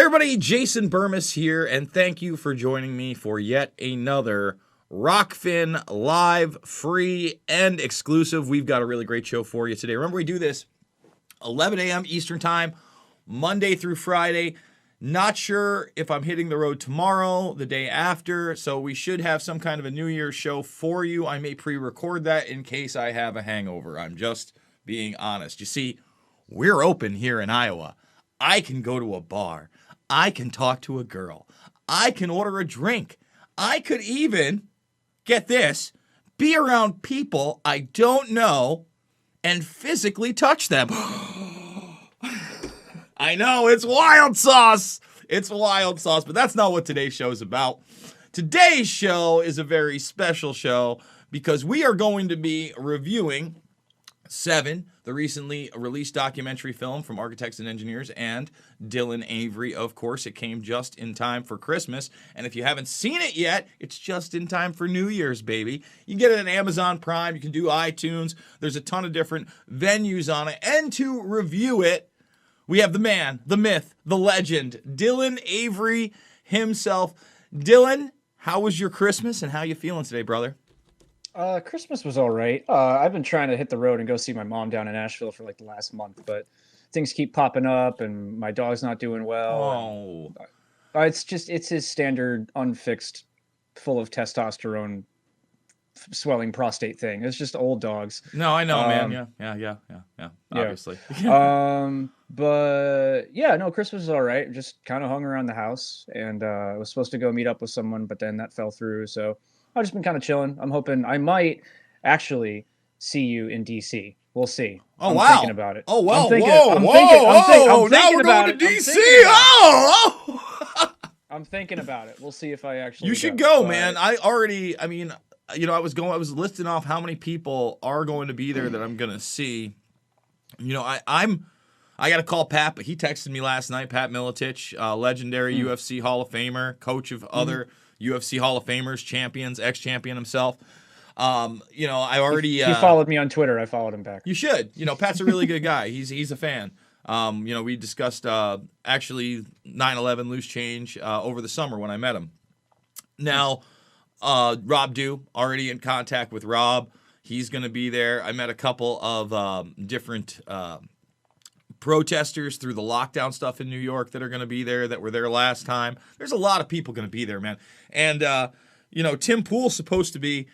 everybody, Jason Burmis here, and thank you for joining me for yet another Rockfin live, free, and exclusive. We've got a really great show for you today. Remember, we do this 11 a.m. Eastern Time, Monday through Friday. Not sure if I'm hitting the road tomorrow, the day after, so we should have some kind of a New Year's show for you. I may pre-record that in case I have a hangover. I'm just being honest. You see, we're open here in Iowa. I can go to a bar. I can talk to a girl. I can order a drink. I could even, get this, be around people I don't know and physically touch them. I know, it's wild sauce. It's wild sauce, but that's not what today's show is about. Today's show is a very special show because we are going to be reviewing Seven, the recently released documentary film from Architects and Engineers and Dylan Avery. Of course, it came just in time for Christmas. And if you haven't seen it yet, it's just in time for New Year's, baby. You can get it on Amazon Prime. You can do iTunes. There's a ton of different venues on it. And to review it, we have the man, the myth, the legend, Dylan Avery himself. Dylan, how was your Christmas and how you feeling today, brother? Christmas was all right. I've been trying to hit the road and go see my mom down in Asheville for like the last month, but things keep popping up and my dog's not doing well. Oh. It's his standard unfixed, full of testosterone, swelling prostate thing. It's just old dogs. No, I know, man. Yeah. Obviously. But yeah, no, Christmas was all right. Just kind of hung around the house and I was supposed to go meet up with someone, but then that fell through. So I've just been kind of chilling. I'm hoping I might actually see you in DC. We'll see. Oh, I'm wow. thinking about it. Oh, wow. I'm thinking, whoa. I'm Now thinking we're about going to it. DC. Oh. I'm thinking about it. We'll see if I actually You should go, man. I was listing off how many people are going to be there that I'm going to see. You know, I got to call Pat, but he texted me last night, Pat Miletich, legendary UFC Hall of Famer, coach of other UFC Hall of Famers, champions, ex-champion himself. You know, I already... He followed me on Twitter. I followed him back. You should. You know, Pat's a really good guy. He's a fan. You know, we discussed actually 9/11 loose change over the summer when I met him. Now, Rob Dew, already in contact with Rob. He's going to be there. I met a couple of different protesters through the lockdown stuff in New York that are going to be there, that were there last time. There's a lot of people going to be there, man. And, you know, Tim Pool's supposed to be,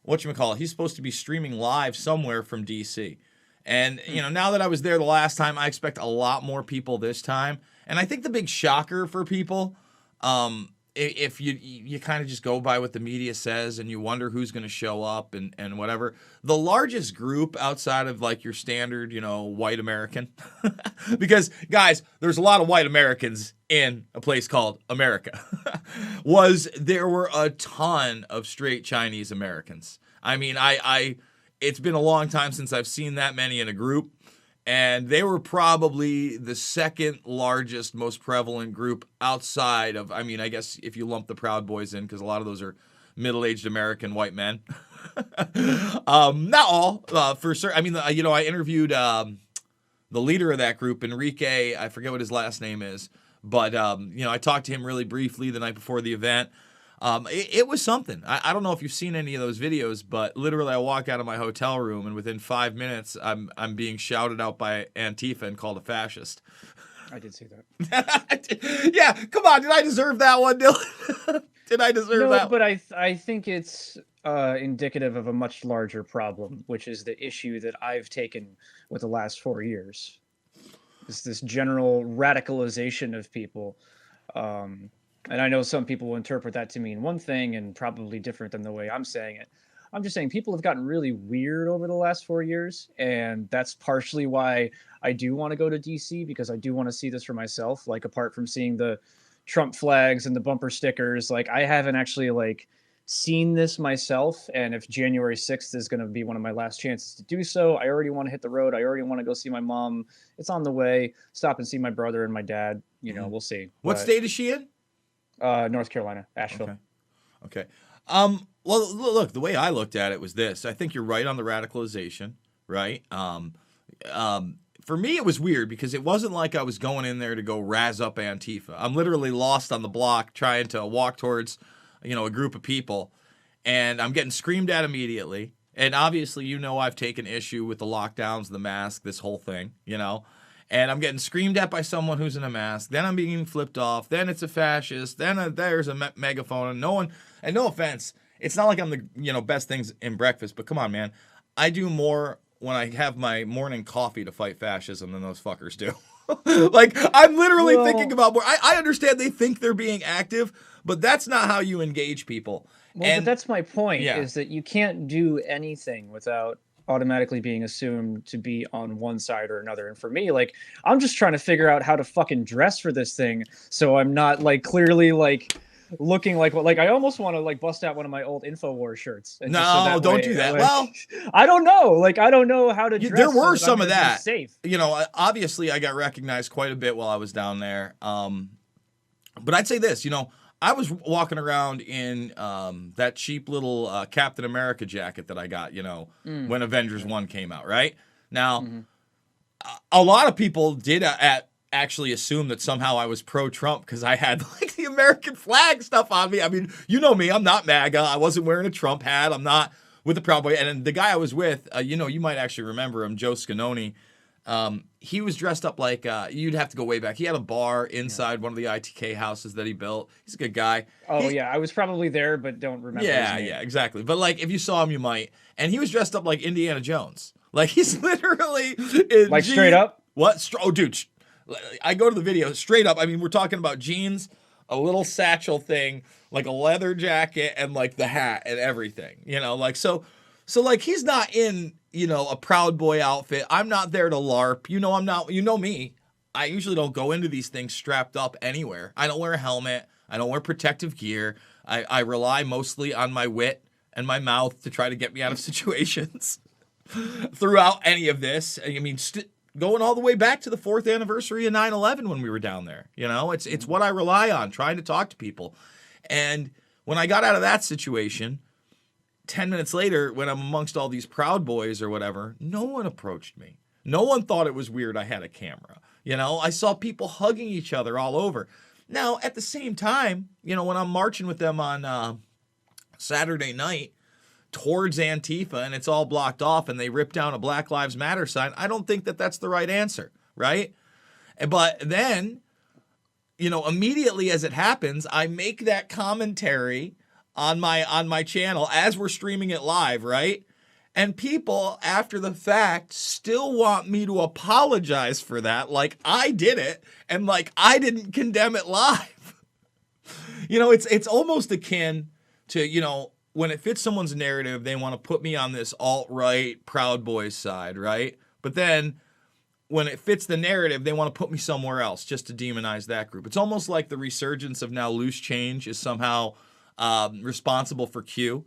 whatchamacallit, he's supposed to be streaming live somewhere from D.C. And, you know, now that I was there the last time, I expect a lot more people this time. And I think the big shocker for people, if you kind of just go by what the media says and you wonder who's going to show up and whatever, the largest group outside of like your standard, you know, white American, because guys, there's a lot of white Americans in a place called America, there were a ton of straight Chinese Americans. I mean, it's been a long time since I've seen that many in a group. And they were probably the second largest, most prevalent group outside of, I mean, I guess if you lump the Proud Boys in, because a lot of those are middle-aged American white men. Not all, for certain. I mean, you know, I interviewed the leader of that group, Enrique. I forget what his last name is. But, you know, I talked to him really briefly the night before the event. It was something. I don't know if you've seen any of those videos, but literally I walk out of my hotel room and within 5 minutes I'm being shouted out by Antifa and called a fascist. I did see that. Yeah, come on. Did I deserve that one, Dylan? Did I deserve that? No, but I think it's indicative of a much larger problem, which is the issue that I've taken with the last 4 years. It's this general radicalization of people. And I know some people will interpret that to mean one thing and probably different than the way I'm saying it. I'm just saying people have gotten really weird over the last 4 years. And that's partially why I do want to go to DC, because I do want to see this for myself. Like, apart from seeing the Trump flags and the bumper stickers, like, I haven't actually like seen this myself. And if January 6th is going to be one of my last chances to do so, I already want to hit the road. I already want to go see my mom. It's on the way. Stop and see my brother and my dad. You know, we'll see. What state is she in? North Carolina, Asheville. Okay. Well, look, the way I looked at it was this. I think you're right on the radicalization, right? for me, it was weird because it wasn't like I was going in there to go razz up Antifa. I'm literally lost on the block trying to walk towards, a group of people, and I'm getting screamed at immediately. And obviously, I've taken issue with the lockdowns, the mask, this whole thing, And I'm getting screamed at by someone who's in a mask. Then I'm being flipped off. Then it's a fascist. Then there's a megaphone. And no offense, it's not like I'm the best things in breakfast. But come on, man, I do more when I have my morning coffee to fight fascism than those fuckers do. Like, I'm literally thinking about more. I understand they think they're being active, but that's not how you engage people. Well, but that's my point, is that you can't do anything without automatically being assumed to be on one side or another. And for me, like, I'm just trying to figure out how to fucking dress for this thing so I'm not, like, clearly, like, looking like I almost want to, like, bust out one of my old InfoWars shirts. And no, don't do that. Well, I don't know. Like, I don't know how to dress. There were some of that. Safe. Obviously, I got recognized quite a bit while I was down there. But I'd say this, I was walking around in that cheap little Captain America jacket that I got, when Avengers 1 came out, right? Now, a lot of people did actually assume that somehow I was pro-Trump because I had, like, the American flag stuff on me. I mean, you know me, I'm not MAGA. I wasn't wearing a Trump hat. I'm not with the Proud Boy. And the guy I was with, you might actually remember him, Joe Scanoni. He was dressed up like, you'd have to go way back. He had a bar inside one of the ITK houses that he built. He's a good guy. Oh, yeah. I was probably there, but don't remember his name. Yeah, exactly. But, like, if you saw him, you might. And he was dressed up like Indiana Jones. Like, he's literally... Like, straight up? What? Oh, dude. I go to the video. Straight up. I mean, we're talking about jeans, a little satchel thing, like a leather jacket, and, like, the hat and everything. Like, so like, he's not in... a Proud Boy outfit. I'm not there to LARP. I'm not, me. I usually don't go into these things strapped up anywhere. I don't wear a helmet. I don't wear protective gear. I rely mostly on my wit and my mouth to try to get me out of situations throughout any of this. I mean, going all the way back to the 4th anniversary of 9/11 when we were down there. It's what I rely on, trying to talk to people. And when I got out of that situation, 10 minutes later, when I'm amongst all these Proud Boys or whatever, no one approached me. No one thought it was weird I had a camera. I saw people hugging each other all over. Now, at the same time, when I'm marching with them on Saturday night towards Antifa and it's all blocked off and they rip down a Black Lives Matter sign, I don't think that that's the right answer, right? But then, immediately as it happens, I make that commentary on my channel as we're streaming it live, right? And people after the fact still want me to apologize for that, like I did it and like I didn't condemn it live. It's almost akin to, when it fits someone's narrative, they want to put me on this alt-right Proud Boys side, right? But then when it fits the narrative, they want to put me somewhere else just to demonize that group. It's almost like the resurgence of now loose change is somehow responsible for Q.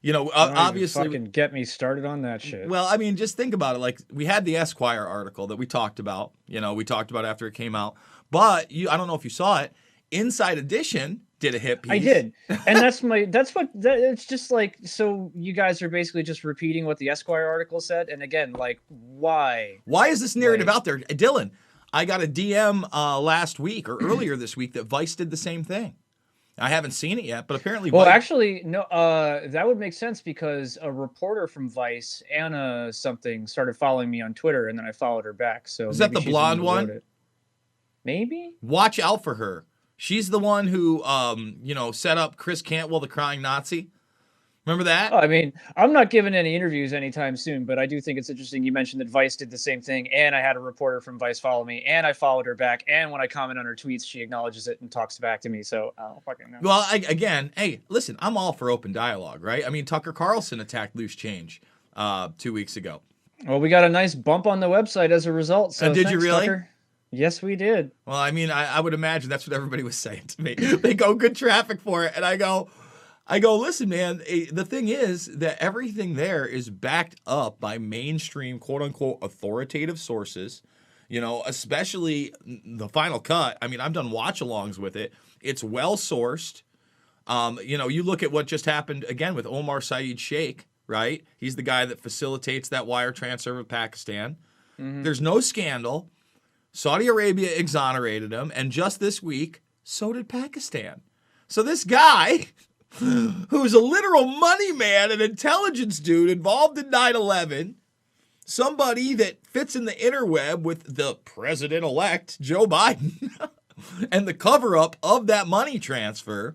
Obviously, fucking get me started on that shit. Well, I mean, just think about it. Like, we had the Esquire article that we talked about. We talked about after it came out. But I don't know if you saw it. Inside Edition did a hit piece. I did, and it's just like, so you guys are basically just repeating what the Esquire article said. And again, like, why? Why is this narrative out there, Dylan? I got a DM last week or earlier this week that Vice did the same thing. I haven't seen it yet, but apparently... Well, actually, no, that would make sense because a reporter from Vice, Anna something, started following me on Twitter, and then I followed her back. So is that the blonde one? Maybe? Watch out for her. She's the one who, set up Chris Cantwell, the crying Nazi. Remember that? I mean, I'm not giving any interviews anytime soon, but I do think it's interesting. You mentioned that Vice did the same thing, and I had a reporter from Vice follow me, and I followed her back, and when I comment on her tweets, she acknowledges it and talks back to me, so I don't fucking know. Well, hey, listen, I'm all for open dialogue, right? I mean, Tucker Carlson attacked Loose Change 2 weeks ago. Well, we got a nice bump on the website as a result, so did you really? Tucker. Yes, we did. Well, I mean, I would imagine that's what everybody was saying to me. They go, good traffic for it, and I go, listen, man, the thing is that everything there is backed up by mainstream, quote unquote, authoritative sources, especially the Final Cut. I mean, I've done watch alongs with it. It's well sourced. You look at what just happened again with Omar Saeed Sheikh, right? He's the guy that facilitates that wire transfer with Pakistan. There's no scandal. Saudi Arabia exonerated him, and just this week, so did Pakistan. So this guy, who's a literal money man, an intelligence dude involved in 9/11, somebody that fits in the interweb with the president-elect, Joe Biden, and the cover-up of that money transfer,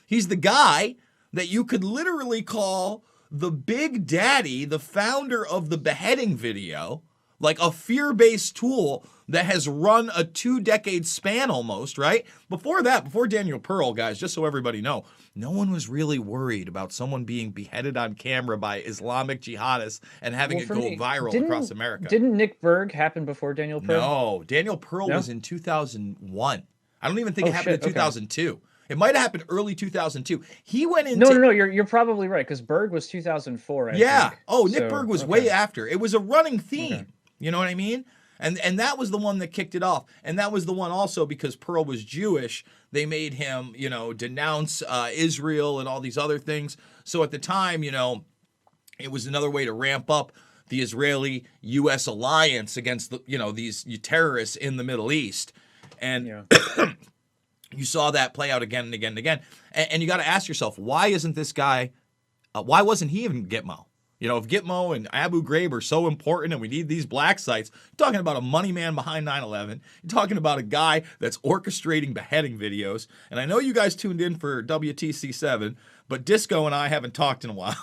he's the guy that you could literally call the Big Daddy, the founder of the beheading video, like a fear-based tool that has run a 2-decade span almost, right? Before that, before Daniel Pearl, guys, just so everybody know, no one was really worried about someone being beheaded on camera by Islamic jihadists and having it go viral across America. Didn't Nick Berg happen before Daniel Pearl? No, Daniel Pearl was in 2001. I don't even think it happened in 2002. Okay. It might have happened early 2002. He went into... No, you're probably right, because Berg was 2004, I think. Oh, Nick Berg was way after. It was a running theme. Okay. You know what I mean? And that was the one that kicked it off. And that was the one also because Pearl was Jewish. They made him, denounce Israel and all these other things. So at the time, it was another way to ramp up the Israeli-U.S. alliance against, these terrorists in the Middle East. And you saw that play out again and again and again. And you got to ask yourself, why isn't this guy, why wasn't he even Gitmo? If Gitmo and Abu Ghraib are so important and we need these black sites, you're talking about a money man behind 9/11. You're talking about a guy that's orchestrating beheading videos. And I know you guys tuned in for WTC7, but Disco and I haven't talked in a while.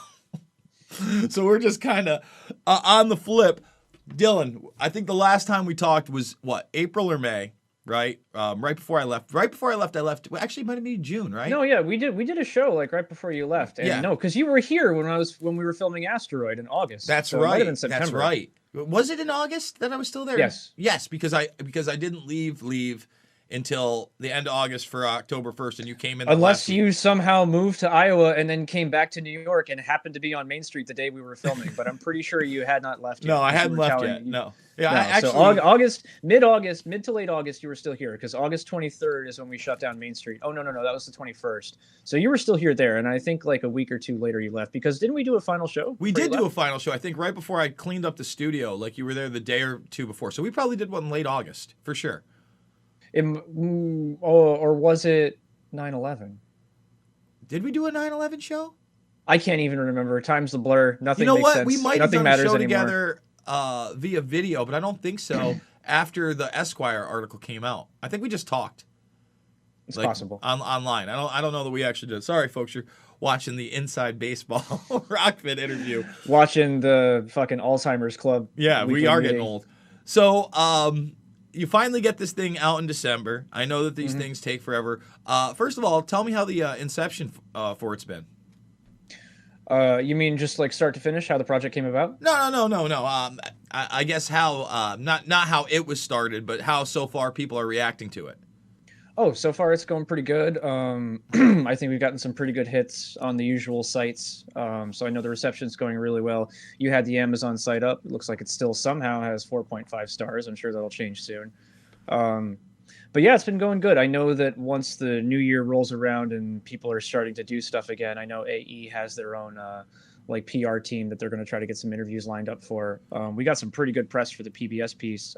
So we're just kind of on the flip. Dylan, I think the last time we talked was, April or May? Right, right before I left. Right before I left. Well, actually, it might have been June, right? No, yeah, we did a show like right before you left. And no, because you were here when we were filming Asteroid in August. That's right. It might have been September. That's right. Was it in August that I was still there? Yes, because I didn't leave until the end of August for October 1st, and you came in. Unless you somehow moved to Iowa and then came back to New York and happened to be on Main Street the day we were filming. But I'm pretty sure you had not left yet. No, I hadn't left yet. No. Yeah, no. So mid-August, mid to late August, you were still here because August 23rd is when we shut down Main Street. Oh, no, that was the 21st. So you were still here there, and I think like a week or two later you left because didn't we do a final show? We did do a final show, I think right before I cleaned up the studio, like you were there the day or two before. So we probably did one in late August, for sure. Or was it 9/11? Did we do a 9/11 show? I can't even remember. Time's the blur. Nothing makes sense. We might Nothing have done a show anymore. Together via video, but I don't think so. After the Esquire article came out, I think we just talked. It's possible online. I don't know that we actually did. Sorry, folks, you're watching the Inside Baseball Rockfit interview. Watching the fucking Alzheimer's Club. Yeah, we are getting old. So, you finally get this thing out in December. I know that these things take forever. First of all, tell me how the inception for it's been. You mean just like start to finish, how the project came about? No. I guess how not how it was started, but how so far people are reacting to it. Oh, so far it's going pretty good. I think we've gotten some pretty good hits on the usual sites. So I know the reception's going really well. You had the Amazon site up. It looks like it still somehow has 4.5 stars. I'm sure that'll change soon. But yeah, it's been going good. I know that once the new year rolls around and people are starting to do stuff again, I know AE has their own PR team that they're going to try to get some interviews lined up for. We got some pretty good press for the PBS piece.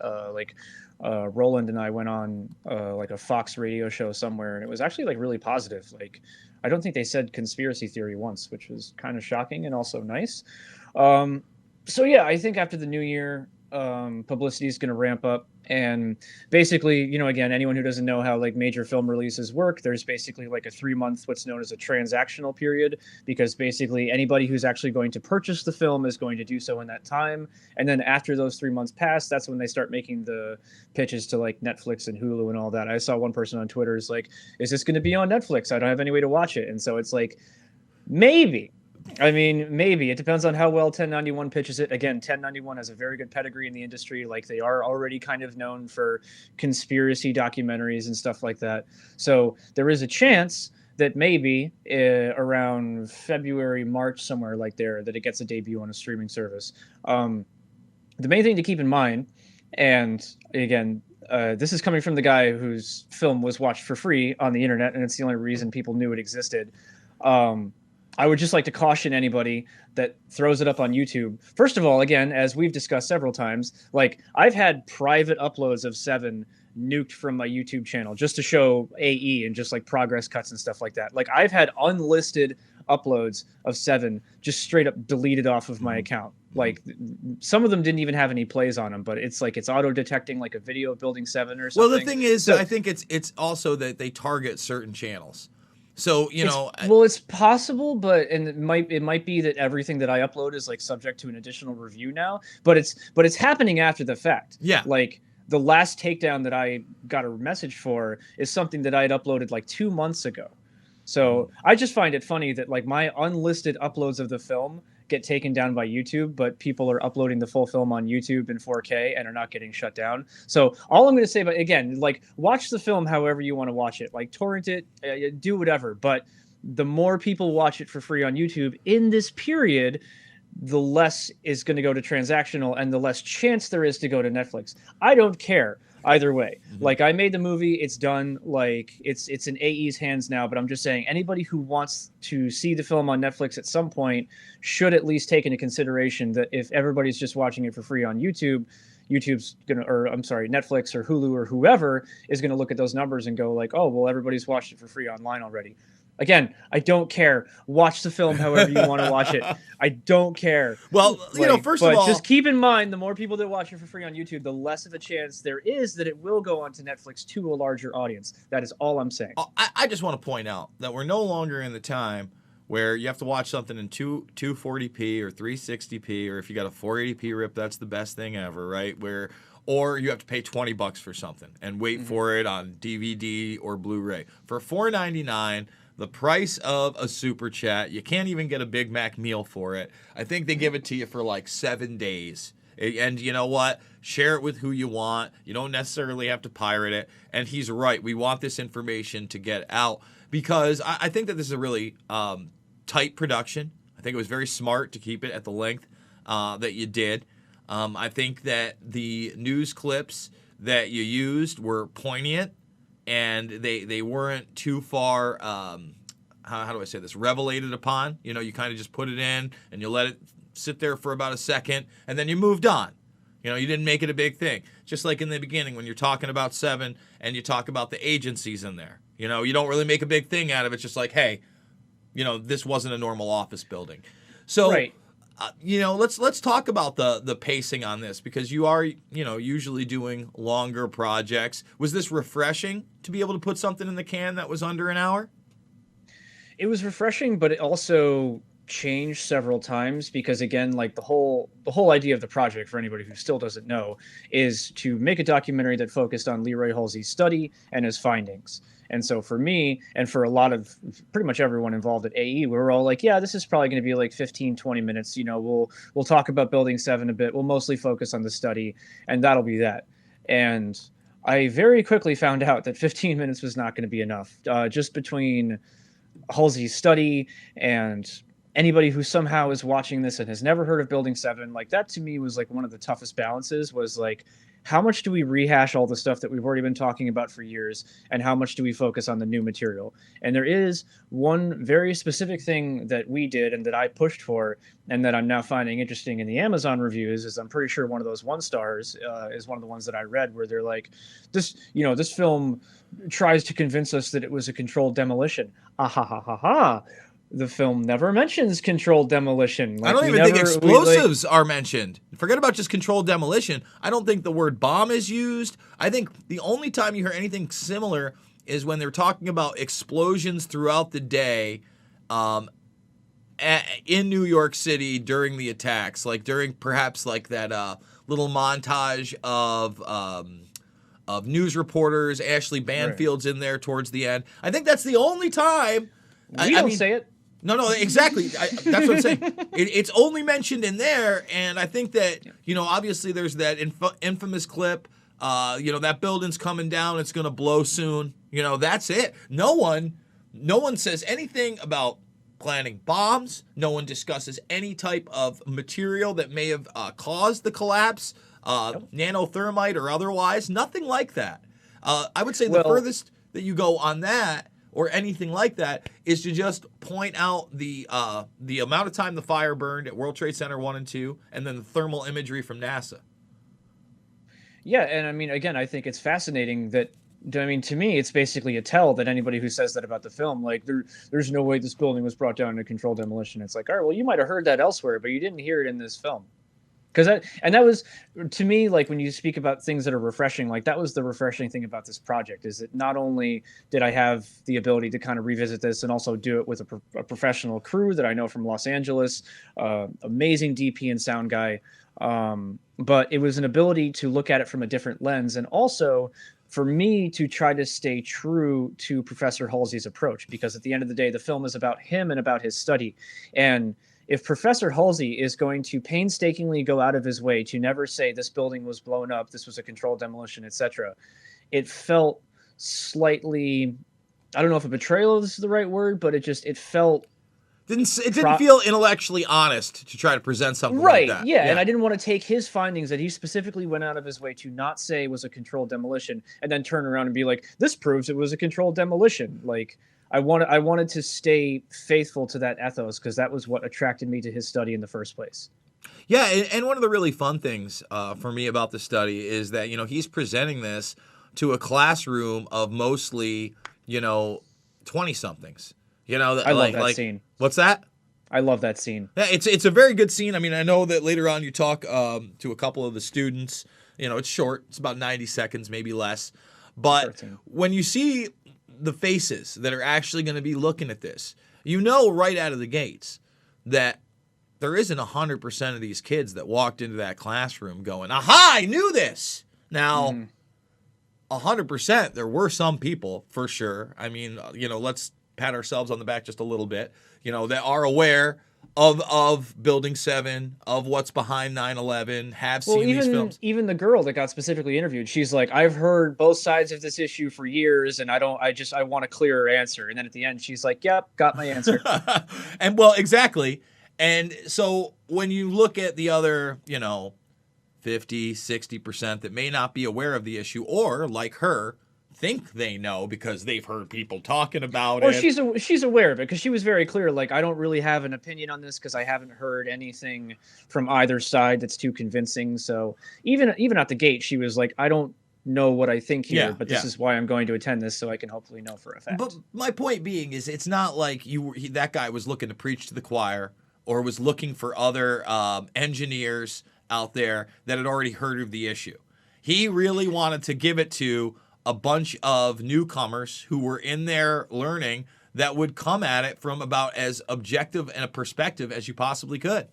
Roland and I went on like a Fox radio show somewhere, and it was actually like really positive. Like, I don't think they said conspiracy theory once, which was kind of shocking and also nice. So yeah, I think after the new year, publicity is going to ramp up. And basically, again, anyone who doesn't know how like major film releases work, there's basically like a 3-month, what's known as a transactional period, because basically anybody who's actually going to purchase the film is going to do so in that time. And then after those 3 months pass, that's when they start making the pitches to like Netflix and Hulu and all that. I saw one person on Twitter is like, is this going to be on Netflix? I don't have any way to watch it. And so it's like, maybe. I mean, maybe. It depends on how well 1091 pitches it. Again, 1091 has a very good pedigree in the industry. Like, they are already kind of known for conspiracy documentaries and stuff like that. So there is a chance that maybe around February, March, somewhere like there, that it gets a debut on a streaming service. The main thing to keep in mind, and again, this is coming from the guy whose film was watched for free on the internet, and it's the only reason people knew it existed. I would just like to caution anybody that throws it up on YouTube. First of all, again, as we've discussed several times, like I've had private uploads of Seven nuked from my YouTube channel just to show AE and just like progress cuts and stuff like that. Like I've had unlisted uploads of Seven just straight up deleted off of my account. Like some of them didn't even have any plays on them, but it's like it's auto detecting like a video of Building 7 or something. Well, the thing is, I think it's also that they target certain channels. So, well, it's possible, but and it might be that everything that I upload is like subject to an additional review now, but it's happening after the fact. Yeah. Like the last takedown that I got a message for is something that I had uploaded like 2 months ago. So I just find it funny that like my unlisted uploads of the film get taken down by YouTube, but people are uploading the full film on YouTube in 4K and are not getting shut down. So all I'm going to say, but again, like watch the film however you want to watch it, like torrent it, do whatever. But the more people watch it for free on YouTube in this period, the less is going to go to transactional and the less chance there is to go to Netflix. I don't care either way. Like I made the movie, it's done, like it's in AE's hands now, but I'm just saying anybody who wants to see the film on Netflix at some point should at least take into consideration that if everybody's just watching it for free on YouTube, Netflix or Hulu or whoever is going to look at those numbers and go like, oh, well, everybody's watched it for free online already. Again, I don't care. Watch the film however you want to watch it. I don't care. Well, first of all, just keep in mind, the more people that watch it for free on YouTube, the less of a chance there is that it will go onto Netflix to a larger audience. That is all I'm saying. I just want to point out that we're no longer in the time where you have to watch something in 240p or 360p, or if you got a 480p rip, that's the best thing ever, right? Or you have to pay $20 for something and wait for it on DVD or Blu-ray. For $4.99, the price of a super chat, you can't even get a Big Mac meal for it. I think they give it to you for like 7 days. And you know what? Share it with who you want. You don't necessarily have to pirate it. And he's right. We want this information to get out because I think that this is a really tight production. I think it was very smart to keep it at the length that you did. I think that the news clips that you used were poignant. And they weren't too far, how do I say this, revelated upon. You kind of just put it in and you let it sit there for about a second and then you moved on. You didn't make it a big thing. Just like in the beginning when you're talking about Seven and you talk about the agencies in there. You don't really make a big thing out of it. It's just like, hey, this wasn't a normal office building. So, right. Let's talk about the pacing on this because you are, usually doing longer projects. Was this refreshing to be able to put something in the can that was under an hour? It was refreshing, but it also changed several times because again, like the whole idea of the project, for anybody who still doesn't know, is to make a documentary that focused on Leroy Halsey's study and his findings. And so for me and for a lot of pretty much everyone involved at AE, we were all like, yeah, this is probably going to be like 15, 20 minutes. We'll talk about Building 7 a bit. We'll mostly focus on the study and that'll be that. And I very quickly found out that 15 minutes was not going to be enough. Just between Halsey's study and anybody who somehow is watching this and has never heard of Building 7, like that to me was like one of the toughest balances was like, how much do we rehash all the stuff that we've already been talking about for years and how much do we focus on the new material? And there is one very specific thing that we did and that I pushed for and that I'm now finding interesting in the Amazon reviews is I'm pretty sure one of those 1 stars is one of the ones that I read where they're like, this film tries to convince us that it was a controlled demolition. Ah ha ha ha ha. The film never mentions controlled demolition. Like, I don't even think explosives are mentioned. Forget about just controlled demolition. I don't think the word bomb is used. I think the only time you hear anything similar is when they're talking about explosions throughout the day in New York City during the attacks, like during perhaps like that little montage of news reporters. Ashley Banfield's in there towards the end. I think that's the only time. We don't say it. No, exactly. That's what I'm saying. It's only mentioned in there, and I think that, obviously there's that infamous clip, that building's coming down, it's going to blow soon. That's it. No one says anything about planting bombs. No one discusses any type of material that may have caused the collapse, nanothermite or otherwise. Nothing like that. I would say the furthest that you go on that or anything like that, is to just point out the amount of time the fire burned at World Trade Center 1 and 2, and then the thermal imagery from NASA. Yeah, and I mean, again, I think it's fascinating that. I mean, to me, it's basically a tell that anybody who says that about the film, like, there's no way this building was brought down to controlled demolition. It's like, all right, well, you might have heard that elsewhere, but you didn't hear it in this film. Because that was, to me, like, when you speak about things that are refreshing, like, that was the refreshing thing about this project, is that not only did I have the ability to kind of revisit this and also do it with a professional crew that I know from Los Angeles, amazing DP and sound guy, but it was an ability to look at it from a different lens, and also for me to try to stay true to Professor Halsey's approach, because at the end of the day, the film is about him and about his study. And if Professor Halsey is going to painstakingly go out of his way to never say this building was blown up, this was a controlled demolition, etc., it felt slightly, I don't know if a betrayal is the right word, but it felt It didn't feel intellectually honest to try to present something right, like that. yeah, and I didn't want to take his findings that he specifically went out of his way to not say was a controlled demolition and then turn around and be like, this proves it was a controlled demolition. Like, I wanted to stay faithful to that ethos, because that was what attracted me to his study in the first place. Yeah, and one of the really fun things for me about the study is that, he's presenting this to a classroom of mostly, 20-somethings. I love that scene. What's that? I love that scene. Yeah, it's a very good scene. I mean, I know that later on you talk to a couple of the students. It's short. It's about 90 seconds, maybe less. But when you see the faces that are actually going to be looking at this, right out of the gates that there isn't 100% of these kids that walked into that classroom going, aha, I knew this. Now, 100%, there were some people, for sure. I mean, let's pat ourselves on the back just a little bit, that are aware of Building 7, of what's behind 9/11, have seen these films. Even the girl that got specifically interviewed, she's like, I've heard both sides of this issue for years, and I want a clearer answer. And then at the end, she's like, yep, got my answer. And well, exactly. And so when you look at the other, 50, 60% that may not be aware of the issue, or like her, think they know because they've heard people talking about it. Or she's aware of it, because she was very clear, like, I don't really have an opinion on this because I haven't heard anything from either side that's too convincing. So even at the gate, she was like, I don't know what I think here, but this is why I'm going to attend this, so I can hopefully know for a fact. But my point being is, it's not like that guy was looking to preach to the choir or was looking for other engineers out there that had already heard of the issue. He really wanted to give it to a bunch of newcomers who were in there learning, that would come at it from about as objective and a perspective as you possibly could.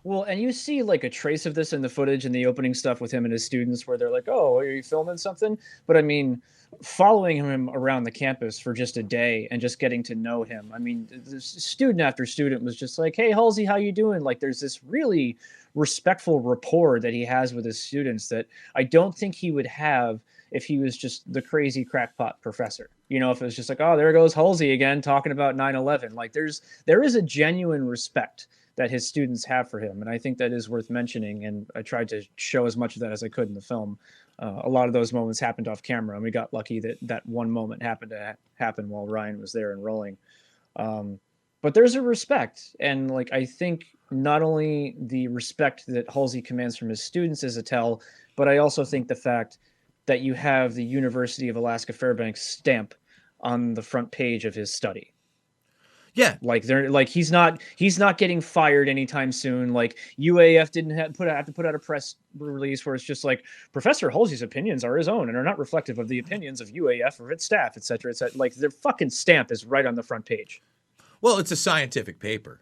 Well, and you see like a trace of this in the footage in the opening stuff with him and his students, where they're like, oh, are you filming something? But I mean, following him around the campus for just a day and just getting to know him. I mean, student after student was just like, hey, Halsey, how you doing? Like, there's this really respectful rapport that he has with his students that I don't think he would have if he was just the crazy crackpot professor. If it was just like, oh, there goes Halsey again talking about 9/11. Like, there is a genuine respect that his students have for him, and I think that is worth mentioning. And I tried to show as much of that as I could in the film. A lot of those moments happened off camera, and we got lucky that one moment happened to happen while Ryan was there and rolling. But there's a respect, and like, I think not only the respect that Halsey commands from his students is a tell, but I also think the fact that you have the University of Alaska Fairbanks stamp on the front page of his study. Yeah, like he's not getting fired anytime soon. Like, UAF didn't have to put out a press release where it's just like, Professor Halsey's opinions are his own and are not reflective of the opinions of UAF or its staff, etc., etc. Like, their fucking stamp is right on the front page. Well, it's a scientific paper,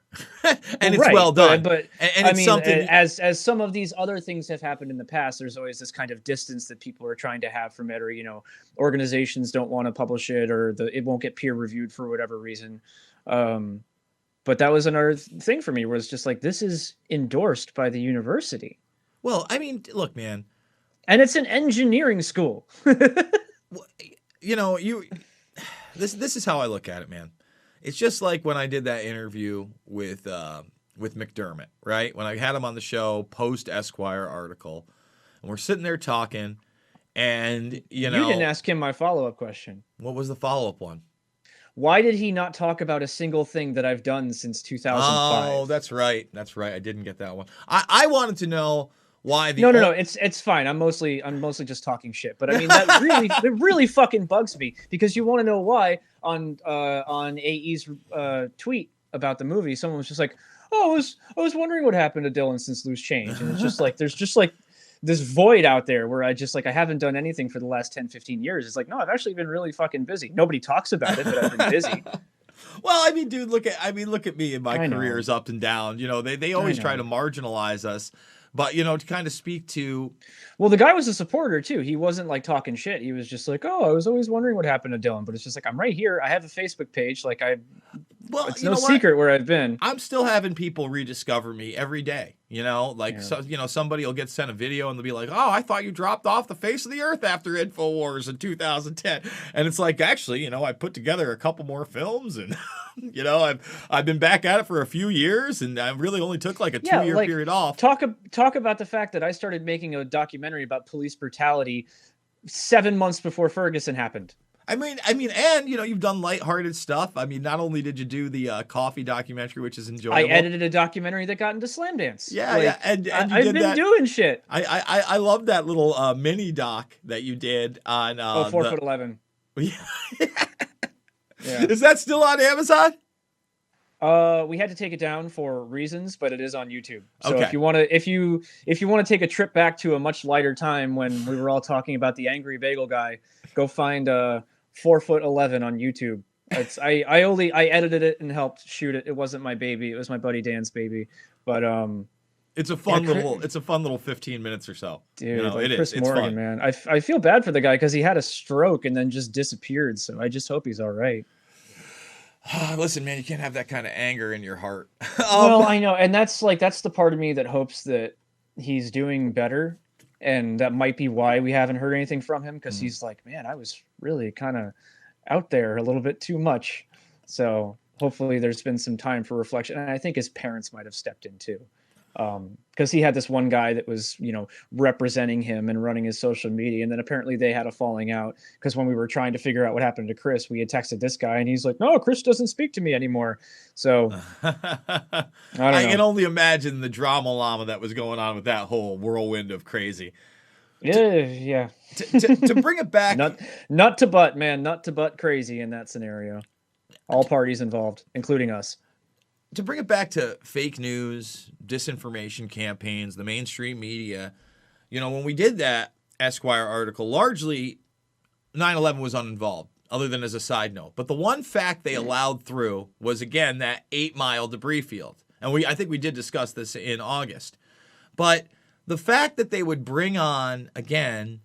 and it's well done. But and it's something. As some of these other things have happened in the past, there's always this kind of distance that people are trying to have from it, or organizations don't want to publish it, or it won't get peer reviewed for whatever reason. But that was another thing for me, where it's just like, this is endorsed by the university. Well, I mean, look, man, and it's an engineering school. This is how I look at it, man. It's just like when I did that interview with McDermott, right? When I had him on the show, post Esquire article, and we're sitting there talking, and you didn't ask him my follow-up question. What was the follow-up one? Why did he not talk about a single thing that I've done since Oh, 2005? that's right. That's right. I didn't get that one. I wanted to know why the No, no, no. It's fine. I'm mostly just talking shit. But I mean it really fucking bugs me because you want to know why on AE's tweet about the movie, someone was just like, "Oh, I was wondering what happened to Dylan since Loose Change," and it's just like there's just like this void out there where I haven't done anything for the last 10, 15 years. It's like, no, I've actually been really fucking busy. Nobody talks about it, but I've been busy. Well, I mean, dude, look at me and my I know. careers up and down. You know, they I always try know. to marginalize us, but you know, to kind of speak to, Well, the guy was a supporter too. He wasn't like talking shit. He was just like, "Oh, I was always wondering what happened to Dylan," but it's just like I'm right here. I have a Facebook page. Like well, it's you no know what? secret where I've been. I'm still having people rediscover me every day. You know, like Yeah. so, you know, somebody will get sent a video and they'll be like, "Oh, I thought you dropped off the face of the earth after Infowars in 2010," and it's like, actually, you know, I put together a couple more films, and you know, I've been back at it for a few years, and I really only took like a 2 year Like period off. talk about the fact that I started making a documentary about police brutality 7 months before Ferguson happened. And you know, you've done lighthearted stuff. I mean, not only did you do the coffee documentary, which is I enjoyable. edited a documentary that got into Slam Dance. Yeah, Like, yeah, and you I've did been that. doing shit. I love that little mini doc that you did on Oh, 4'11". Yeah. Is that still on Amazon? We had to take it down for reasons, but it is on YouTube. So Okay. if you want to take a trip back to a much lighter time when we were all talking about the angry bagel guy, go find 4'11" on YouTube. I edited it and helped shoot it. It wasn't my baby. It was my buddy Dan's baby. But It's a fun Yeah, little 15 minutes or so. dude, You know, like it Chris is. It's Morgan, fun. man. I feel bad for the guy because he had a stroke and then just disappeared. So I just hope he's all right. Listen, man, you can't have that kind of anger in your heart. Well, I know, and that's the part of me that hopes that he's doing better, and that might be why we haven't heard anything from him because he's like, man, I was really kind of out there a little bit too much. So hopefully, there's been some time for reflection, and I think his parents might have stepped in too, because he had this one guy that was representing him and running his social media, and then apparently they had a falling out because when we were trying to figure out what happened to Chris, we had texted this guy, and he's like, no, Chris doesn't speak to me anymore. So I can don't know. only imagine the drama llama that was going on with that whole whirlwind of crazy. Yeah. To bring it back, Nut to butt, man, nut to butt crazy in that scenario. All parties involved, including us. to bring it back to fake news, disinformation campaigns, the mainstream media, you know, when we did that Esquire article, largely 9/11 was uninvolved, other than as a side note. But the one fact they allowed through was, again, that 8-mile debris field. And I think we did discuss this in August. But the fact that they would bring on, again,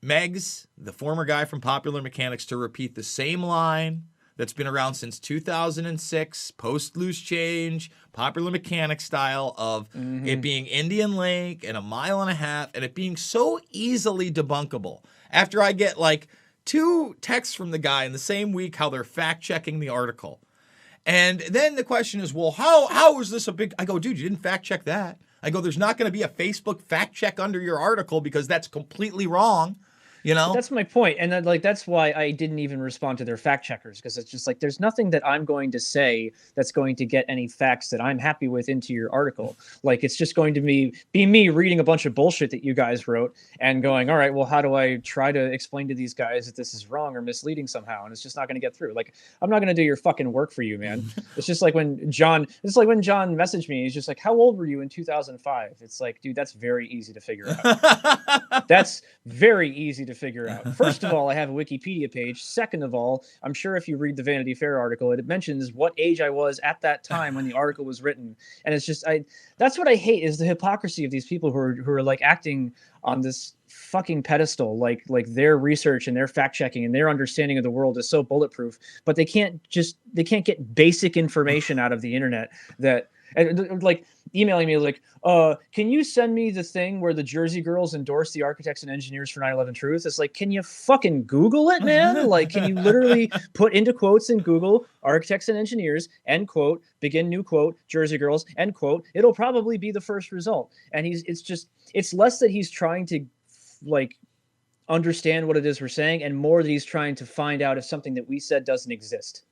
Meggs, the former guy from Popular Mechanics, to repeat the same line that's been around since 2006, post Loose Change, Popular Mechanics style of it being Indian Lake and a mile and a half, and it being so easily debunkable. After I get like 2 texts from the guy in the same week how they're fact checking the article. And then the question is, well, how is this a big... I go, dude, you didn't fact check that. I go, there's not going to be a Facebook fact check under your article because that's completely wrong. You know, But that's my point, and that's why I didn't even respond to their fact checkers, because it's just like there's nothing that I'm going to say that's going to get any facts that I'm happy with into your article. Like it's just going to be me reading a bunch of bullshit that you guys wrote and going, all right, well, how do I try to explain to these guys that this is wrong or misleading somehow? And it's just not going to get through. Like I'm not going to do your fucking work for you, man. It's just like when John messaged me. He's just like, how old were you in 2005? It's like, dude, that's very easy to figure out. That's very easy to figure out. First of all, I have a Wikipedia page. Second of all, I'm sure if you read the Vanity Fair article, it mentions what age I was at that time when the article was written. And it's just that's what I hate, is the hypocrisy of these people who are like acting on this fucking pedestal, like their research and their fact checking and their understanding of the world is so bulletproof, but they can't get basic information out of the internet that... And like emailing me like, can you send me the thing where the Jersey Girls endorse the architects and engineers for 9/11 Truth? It's like, can you fucking Google it, man? Like, can you literally put into quotes in Google architects and engineers, end quote, begin new quote, Jersey Girls, end quote? It'll probably be the first result. And it's less that he's trying to like understand what it is we're saying, and more that he's trying to find out if something that we said doesn't exist.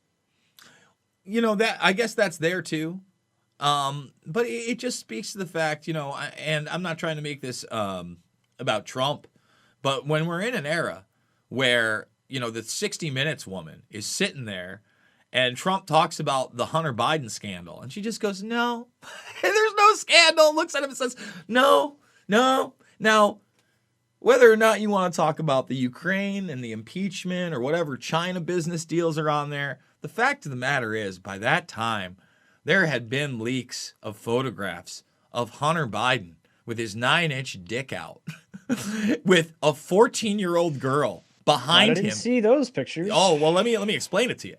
That I guess that's there too. But it just speaks to the fact, and I'm not trying to make this about Trump, but when we're in an era where, the 60 Minutes woman is sitting there and Trump talks about the Hunter Biden scandal, and she just goes, no, there's no scandal, looks at him and says, no, no. Now, whether or not you want to talk about the Ukraine and the impeachment or whatever China business deals are on there, the fact of the matter is, by that time, there had been leaks of photographs of Hunter Biden with his 9-inch dick out with a 14-year-old girl behind him. I didn't see those pictures. Oh, well, let me explain it to you.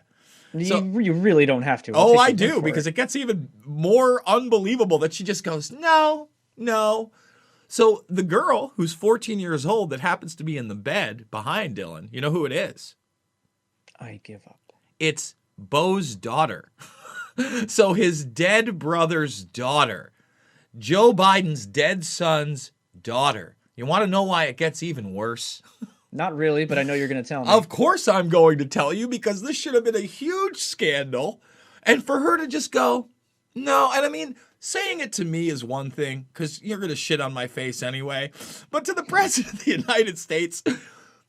You really don't have to. Oh, I do, because it gets even more unbelievable that she just goes, no, no. So the girl who's 14 years old that happens to be in the bed behind Dylan, you know who it is? I give up. It's Bo's daughter. So his dead brother's daughter. Joe Biden's dead son's daughter. You want to know why it gets even worse? Not really, but I know you're going to tell me. Of course I'm going to tell you, because this should have been a huge scandal. And for her to just go, no. And I mean, saying it to me is one thing, because you're going to shit on my face anyway. But to the President of the United States,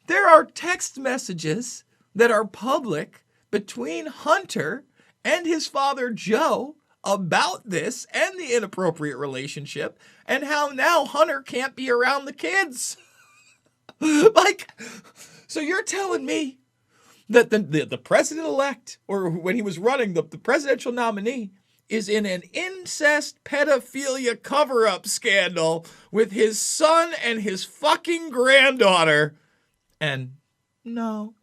there are text messages that are public between Hunter and his father, Joe, about this and the inappropriate relationship, and how now Hunter can't be around the kids. So you're telling me that the president-elect, or when he was running, the presidential nominee, is in an incest pedophilia cover-up scandal with his son and his fucking granddaughter. And no.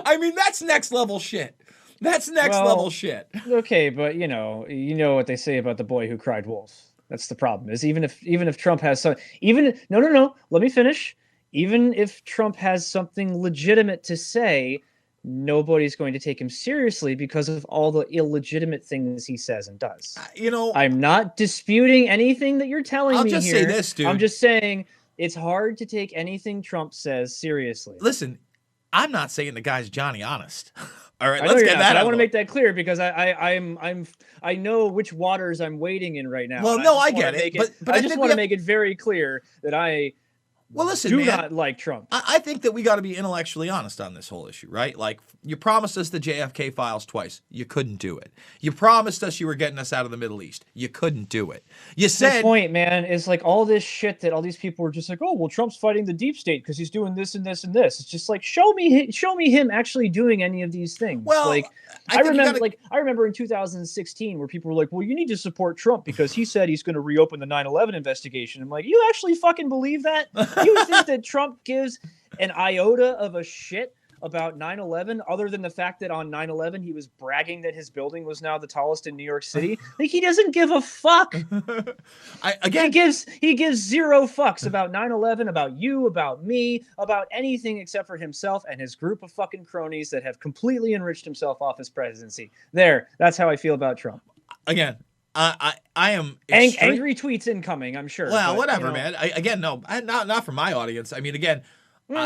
I mean, that's next level shit. That's next level shit. Okay, but you know what they say about the boy who cried wolf. That's the problem. Is even if Trump has some, no, let me finish. Even if Trump has something legitimate to say, nobody's going to take him seriously because of all the illegitimate things he says and does. I'm not disputing anything that you're telling me here. I'll just say this, dude. I'm just saying it's hard to take anything Trump says seriously. Listen, I'm not saying the guy's Johnny Honest. All right, let's get that. I want to make that clear, because I know which waters I'm wading in right now. Well, no, I get it, but I just want to make it very clear that I do not like Trump. I think that we got to be intellectually honest on this whole issue, right? Like, you promised us the JFK files twice. You couldn't do it. You promised us you were getting us out of the Middle East. You couldn't do it. You said... The point, man, is like all this shit that all these people were just like, oh, well, Trump's fighting the deep state because he's doing this and this and this. It's just like, show me him actually doing any of these things. Well, like, I remember in 2016 where people were like, well, you need to support Trump because he said he's going to reopen the 9/11 investigation. I'm like, you actually fucking believe that? You think that Trump gives an iota of a shit about 9/11 other than the fact that on 9/11 he was bragging that his building was now the tallest in New York City? Like, he doesn't give a fuck. He gives zero fucks about 9/11, about you, about me, about anything except for himself and his group of fucking cronies that have completely enriched himself off his presidency. That's how I feel about Trump. Again, I am angry tweets incoming, I'm sure. Well, whatever, man. Not from my audience. I mean, again, dude,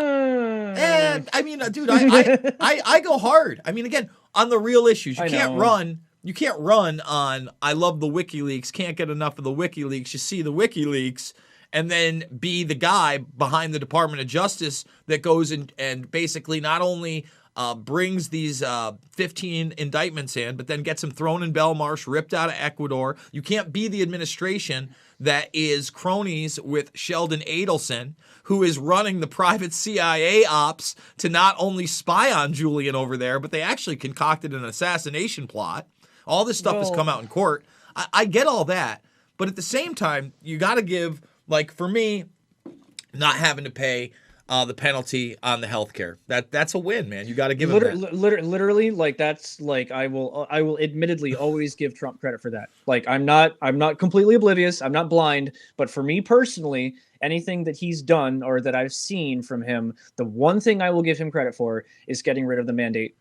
I go hard. I mean, again, on the real issues, you can't run on I love the WikiLeaks, can't get enough of the WikiLeaks. You see the WikiLeaks, and then be the guy behind the Department of Justice that goes and basically not only brings these 15 indictments in, but then gets him thrown in Belmarsh, ripped out of Ecuador. You can't be the administration that is cronies with Sheldon Adelson, who is running the private CIA ops to not only spy on Julian over there, but they actually concocted an assassination plot. All this stuff has come out in court. I get all that, but at the same time, you got to give, like, for me, not having to pay the penalty on the healthcare. That's a win, man. You got to give him that. Literally, like, that's like, I will admittedly always give Trump credit for that. Like, I'm not completely oblivious. I'm not blind, but for me personally, anything that he's done or that I've seen from him, the one thing I will give him credit for is getting rid of the mandate.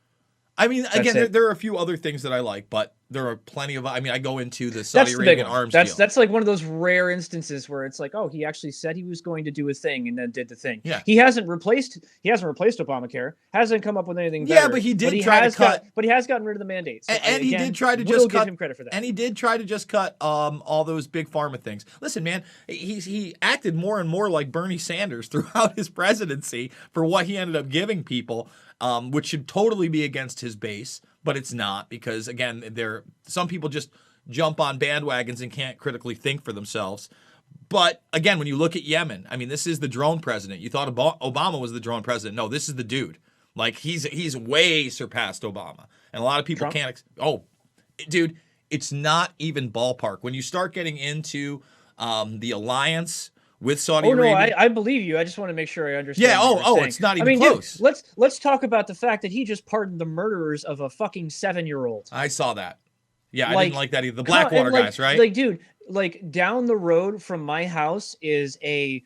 I mean, again, there are a few other things that I like, but there are plenty of. I mean, I go into the Saudi That's the big Arabian one. arms deal. That's like one of those rare instances where it's like, oh, he actually said he was going to do a thing and then did the thing. Yeah. He hasn't replaced Obamacare. Hasn't come up with anything Yeah, better. but he did try to cut. But he has gotten rid of the mandates. So And he did try to we'll just give cut him credit for that. And he did try to just cut all those big pharma things. Listen, man, he acted more and more like Bernie Sanders throughout his presidency for what he ended up giving people, which should totally be against his base, but it's not, because again, some people just jump on bandwagons and can't critically think for themselves. But again, when you look at Yemen, I mean, this is the drone president. You thought Obama was the drone president. No, this is the dude. Like, he's way surpassed Obama. And a lot of people can't. Dude, it's not even ballpark. When you start getting into the alliance with Saudi Arabia. I believe you. I just want to make sure I understand. Yeah, it's not even close. Dude, let's talk about the fact that he just pardoned the murderers of a fucking 7-year-old. I saw that. Yeah, I didn't like that either. The Blackwater guys, right? Like, dude, like down the road from my house is a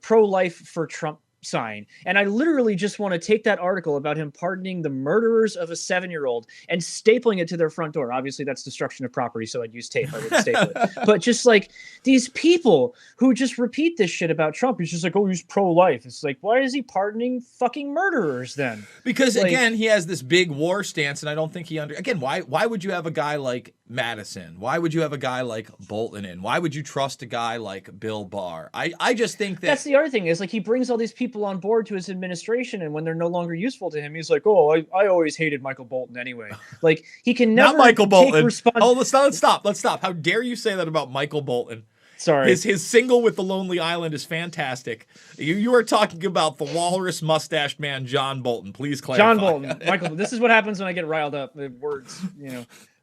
pro-life for Trump sign, and I literally just want to take that article about him pardoning the murderers of a 7-year-old and stapling it to their front door. Obviously, that's destruction of property, so I'd use tape. I wouldn't staple it. But just like these people who just repeat this shit about Trump, he's just like, oh, he's pro-life. It's like, why is he pardoning fucking murderers then? Because again, he has this big war stance, and I don't think again, why would you have a guy like Madison? Why would you have a guy like Bolton in? Why would you trust a guy like Bill Barr? I just think that's the other thing is, like, he brings all these people on board to his administration, and when they're no longer useful to him, he's like, oh, I always hated Michael Bolton anyway. Like, he can never not Michael Bolton. Oh, let's stop. How dare you say that about Michael Bolton? Sorry. His single with the Lonely Island is fantastic. You are talking about the walrus mustached man, John Bolton. Please clarify. John Bolton. Michael, this is what happens when I get riled up. The words,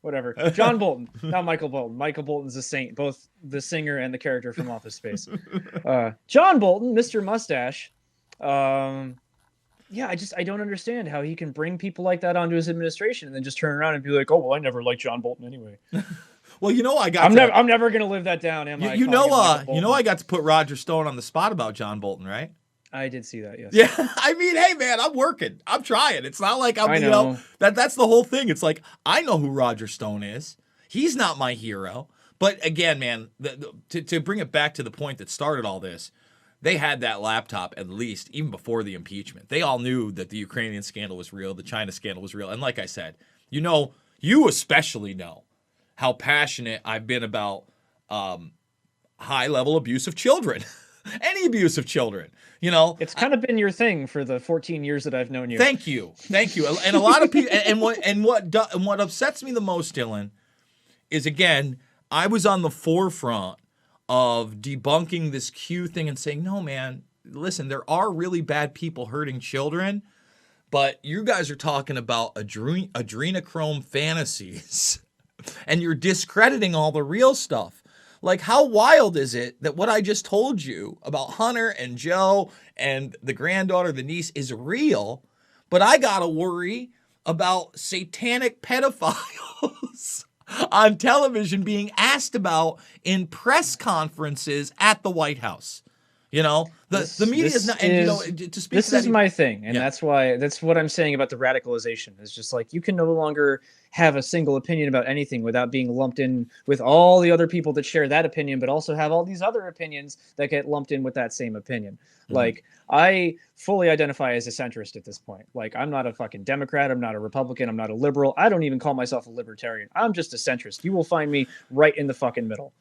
whatever. John Bolton, not Michael Bolton. Michael Bolton's a saint, both the singer and the character from Office Space. John Bolton, Mr. Mustache. Yeah, I don't understand how he can bring people like that onto his administration and then just turn around and be like, oh, well, I never liked John Bolton anyway. Well, I'm never gonna live that down, am I? I got to put Roger Stone on the spot about John Bolton, right? I did see that, yes. Yeah, I mean, hey man, I'm working. I'm trying. It's not like that's the whole thing. It's like, I know who Roger Stone is. He's not my hero. But again, man, to bring it back to the point that started all this, they had that laptop at least even before the impeachment. They all knew that the Ukrainian scandal was real, the China scandal was real. And like I said, you especially know how passionate I've been about high-level abuse of children. Any abuse of children. It's kind of been your thing for the 14 years that I've known you. Thank you. And a lot of people, and what upsets me the most, Dylan, is again, I was on the forefront of debunking this Q thing and saying, no, man, listen, there are really bad people hurting children, but you guys are talking about adrenochrome fantasies, and you're discrediting all the real stuff. Like, how wild is it that what I just told you about Hunter and Joe and the granddaughter, the niece, is real, but I gotta worry about satanic pedophiles on television being asked about in press conferences at the White House? The media is not, and to speak. This to that, is my thing, and that's what I'm saying about the radicalization. It's just like, you can no longer have a single opinion about anything without being lumped in with all the other people that share that opinion, but also have all these other opinions that get lumped in with that same opinion. Mm-hmm. Like, I fully identify as a centrist at this point. Like, I'm not a fucking Democrat. I'm not a Republican. I'm not a liberal. I don't even call myself a libertarian. I'm just a centrist. You will find me right in the fucking middle.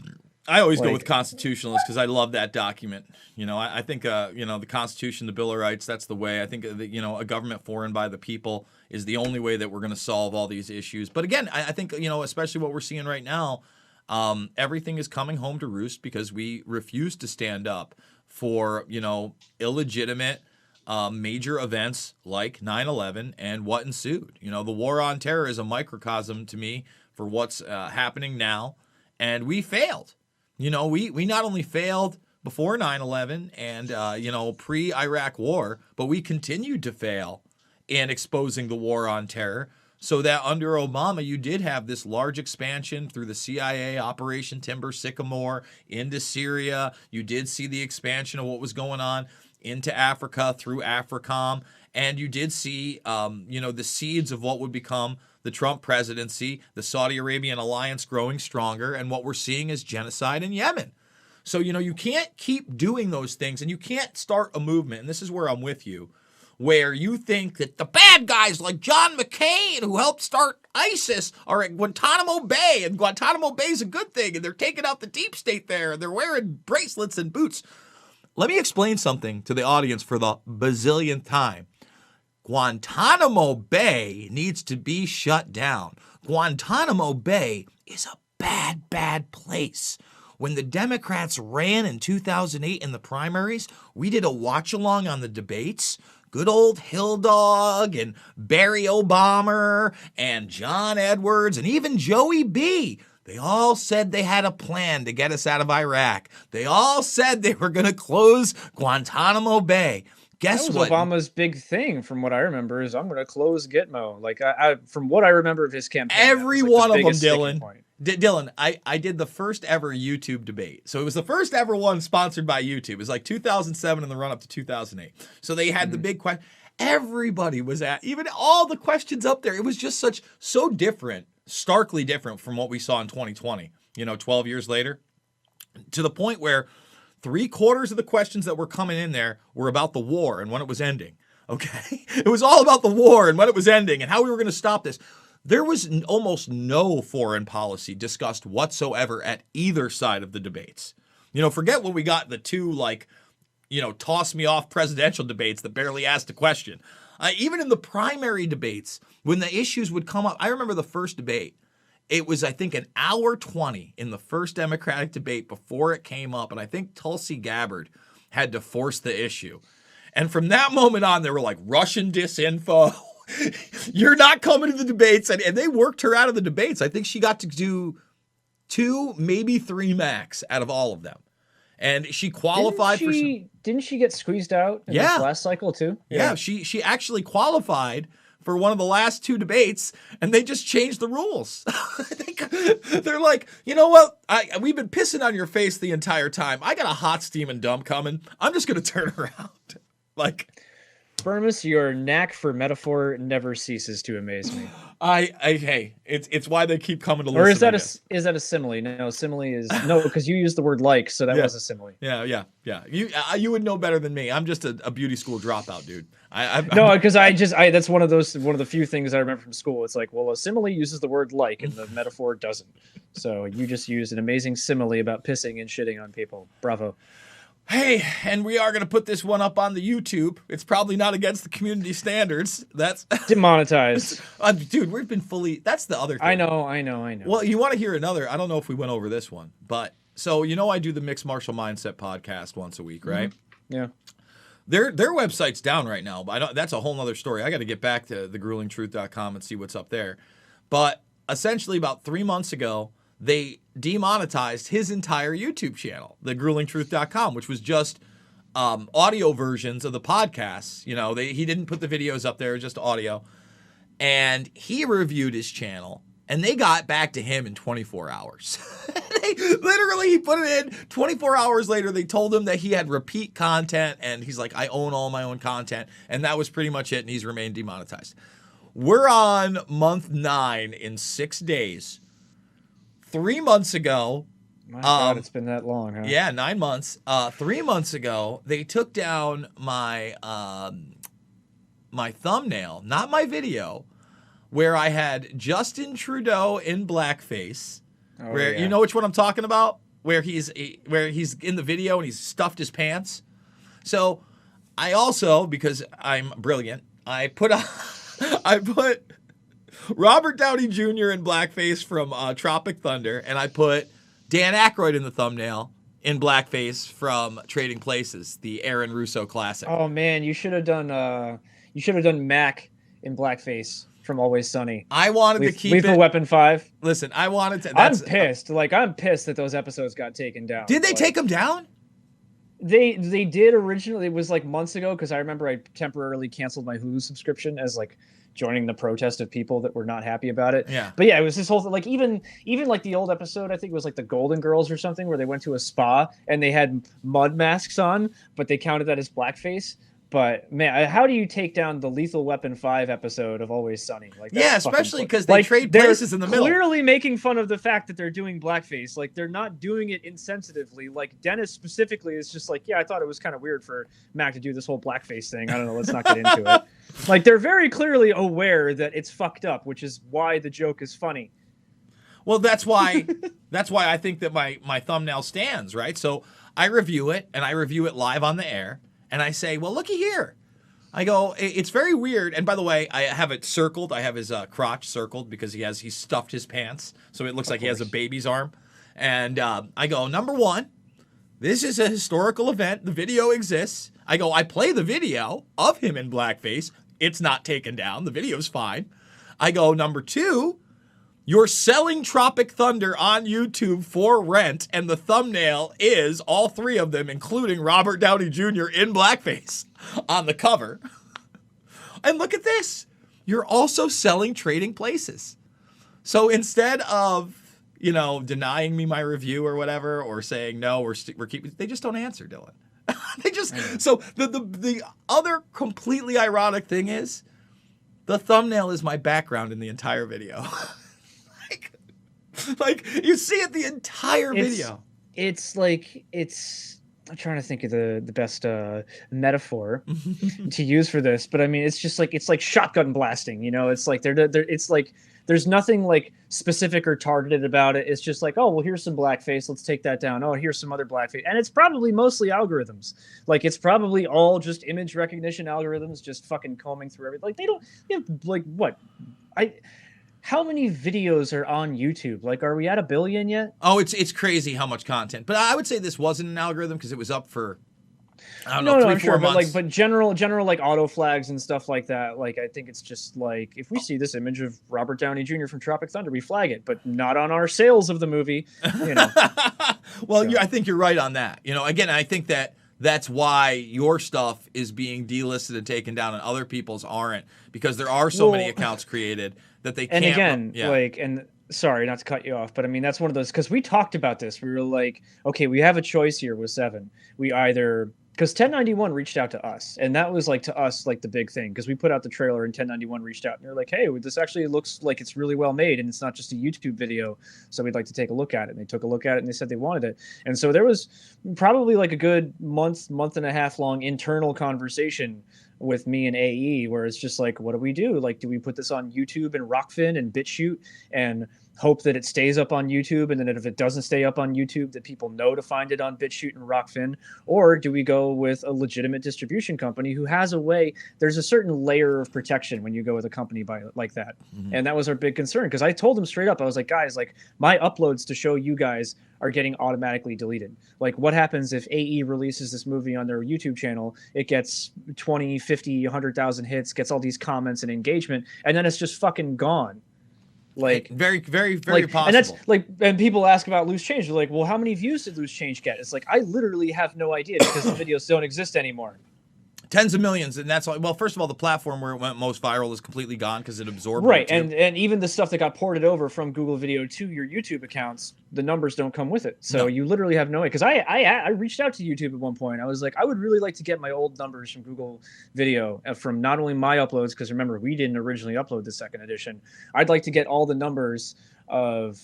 I always go with constitutionalists because I love that document. I think, the Constitution, the Bill of Rights, that's the way. I think, a government for and by the people is the only way that we're going to solve all these issues. But again, I think, especially what we're seeing right now, everything is coming home to roost because we refuse to stand up for, illegitimate major events like 9/11 and what ensued. The war on terror is a microcosm to me for what's happening now. And we failed. We not only failed before 9/11 and, pre-Iraq war, but we continued to fail in exposing the war on terror, so that under Obama, you did have this large expansion through the CIA, Operation Timber Sycamore, into Syria. You did see the expansion of what was going on into Africa through AFRICOM. And you did see, the seeds of what would become the Trump presidency, the Saudi Arabian alliance growing stronger, and what we're seeing is genocide in Yemen. So, you can't keep doing those things, and you can't start a movement, and this is where I'm with you, where you think that the bad guys like John McCain, who helped start ISIS, are at Guantanamo Bay, and Guantanamo Bay is a good thing, and they're taking out the deep state there, and they're wearing bracelets and boots. Let me explain something to the audience for the bazillionth time. Guantanamo Bay needs to be shut down. Guantanamo Bay is a bad, bad place. When the Democrats ran in 2008 in the primaries, we did a watch along on the debates. Good old Hill Dog and Barry Obama and John Edwards and even Joey B. They all said they had a plan to get us out of Iraq. They all said they were going to close Guantanamo Bay. Guess what? Obama's big thing, from what I remember, is I'm going to close Gitmo. Like, I from what I remember of his campaign, every one of them, Dylan. Dylan, I did the first ever YouTube debate. So it was the first ever one sponsored by YouTube. It was like 2007 in the run up to 2008. So they had the big question. Everybody was at, even all the questions up there. It was just so different, starkly different from what we saw in 2020, 12 years later, to the point where 3/4 of the questions that were coming in there were about the war and when it was ending. Okay. It was all about the war and when it was ending and how we were going to stop this. There was almost no foreign policy discussed whatsoever at either side of the debates. Forget when we got the two, toss me off presidential debates that barely asked a question. Even in the primary debates, when the issues would come up, I remember the first debate. It was, I think, an hour 20 in the first Democratic debate before it came up. And I think Tulsi Gabbard had to force the issue. And from that moment on, they were like, Russian disinfo. You're not coming to the debates. And they worked her out of the debates. I think she got to do 2, maybe 3 max out of all of them. And she qualified for some... Didn't she get squeezed out in this last cycle too? Yeah, she actually qualified for one of the last 2 debates, and they just changed the rules. They're like, you know what? We've been pissing on your face the entire time. I got a hot steaming dump coming. I'm just going to turn around. Bermus, your knack for metaphor never ceases to amaze me. Hey, it's why they keep coming to listen. Or is that a simile? No, simile is no, because you used the word like, so that was a simile. Yeah. You would know better than me. I'm just a beauty school dropout, dude. No, because that's one of the few things I remember from school. It's like, well, a simile uses the word like, and the metaphor doesn't. So you just used an amazing simile about pissing and shitting on people. Bravo. Hey, and we are going to put this one up on the YouTube. It's probably not against the community standards. That's demonetized. Dude, we've been fully... That's the other thing. I know. Well, you want to hear another... I don't know if we went over this one, but... So, I do the Mixed Martial Mindset podcast once a week, right? Mm-hmm. Yeah. Their website's down right now, but that's a whole nother story. I got to get back to thegruelingtruth.com and see what's up there. But essentially about 3 months ago, they demonetized his entire YouTube channel, thegruelingtruth.com, which was just audio versions of the podcasts. He didn't put the videos up there, just audio. And he reviewed his channel, and they got back to him in 24 hours. He put it in 24 hours later. They told him that he had repeat content, and he's like, I own all my own content. And that was pretty much it, and he's remained demonetized. We're on month 9 in 6 days. 3 months ago, my God, it's been that long, huh? Yeah, 9 months. 3 months ago, they took down my my thumbnail, not my video, where I had Justin Trudeau in blackface. You know which one I'm talking about? Where he's in the video and he's stuffed his pants. So I also, because I'm brilliant, I put Robert Downey Jr. in blackface from Tropic Thunder, and I put Dan Aykroyd in the thumbnail in blackface from Trading Places, the Aaron Russo classic. Oh man, you should have done Mac in blackface from Always Sunny. I wanted to keep Lethal Weapon 5. Listen, I wanted to. I'm pissed. I'm pissed that those episodes got taken down. Did they take them down? They did originally. It was like months ago, because I remember I temporarily canceled my Hulu subscription as joining the protest of people that were not happy about it. Yeah. But yeah, it was this whole thing, even the old episode, I think it was the Golden Girls or something, where they went to a spa and they had mud masks on, but they counted that as blackface. But man, how do you take down the Lethal Weapon 5 episode of Always Sunny? Like that's Yeah, fucking especially because they like trade they're places in the middle. clearly making fun of the fact that they're doing blackface. Like they're not doing it insensitively. Like Dennis specifically is just like, yeah, I thought it was kind of weird for Mac to do this whole blackface thing. I don't know, let's not get into it. Like they're very clearly aware that it's fucked up, which is why the joke is funny. Well, that's why I think that my thumbnail stands, right? So I review it, and I review it live on the air, and I say, well, looky here. I go, it's very weird. And by the way, I have it circled. I have his crotch circled because he stuffed his pants, so it looks like he has a baby's arm. And I go, number one, this is a historical event. The video exists. I go, I play the video of him in blackface. It's not taken down. The video's fine. I go, number two, you're selling Tropic Thunder on YouTube for rent, and the thumbnail is all three of them, including Robert Downey Jr. in blackface on the cover. And look at this. You're also selling Trading Places. So instead of, denying me my review or whatever, or saying, no, we're keeping, they just don't answer, Dylan. They just, so the other completely ironic thing is the thumbnail is my background in the entire video. Like you see it the entire video. I'm trying to think of the best metaphor to use for this, but I mean it's like shotgun blasting, it's like it's like there's nothing like specific or targeted about it. It's just like, oh well, here's some blackface, let's take that down. Oh, here's some other blackface, and it's probably mostly algorithms. Like it's probably all just image recognition algorithms, just fucking combing through everything. Like they have like what how many videos are on YouTube? Like, are we at 1 billion yet? Oh, it's crazy how much content. But I would say this wasn't an algorithm because it was up for, I don't know, 3-4 months. But general like auto flags and stuff like that. Like, I think it's just like if we see this image of Robert Downey Jr. from Tropic Thunder, we flag it, but not on our sales of the movie. Well, so. I think you're right on that. Again, I think that's why your stuff is being delisted and taken down, and other people's aren't, because there are so many accounts created that they can't. And again, and sorry not to cut you off, but I mean that's one of those, because we talked about this. We were like, okay, we have a choice here with 7. We either, because 1091 reached out to us, and that was like to us like the big thing, because we put out the trailer and 1091 reached out and they're like, hey, this actually looks like it's really well made and it's not just a YouTube video, so we'd like to take a look at it. And they took a look at it and they said they wanted it. And so there was probably like a good month and a half long internal conversation with me and AE, where it's just like, what do we do? Like, do we put this on YouTube and Rockfin and BitChute and hope that it stays up on YouTube, and then if it doesn't stay up on YouTube, that people know to find it on BitChute and Rockfin? Or do we go with a legitimate distribution company who has a way? There's a certain layer of protection when you go with a company like that. Mm-hmm. And that was our big concern, because I told them straight up, I was like, guys, like my uploads to show you guys are getting automatically deleted. Like, what happens if AE releases this movie on their YouTube channel? It gets 20, 50, 100,000 hits, gets all these comments and engagement, and then it's just fucking gone. Like, very, very, very like, possible. And that's like, and people ask about Loose Change. They're like, well, how many views did Loose Change get? It's like, I literally have no idea, because the videos don't exist anymore. Tens of millions, and that's all. Well, first of all, the platform where it went most viral is completely gone because it absorbed right, YouTube. and even the stuff that got ported over from Google Video to your YouTube accounts, the numbers don't come with it. So you literally have no way. Because I reached out to YouTube at one point. I was like, I would really like to get my old numbers from Google Video, from not only my uploads, because remember, we didn't originally upload the second edition. I'd like to get all the numbers of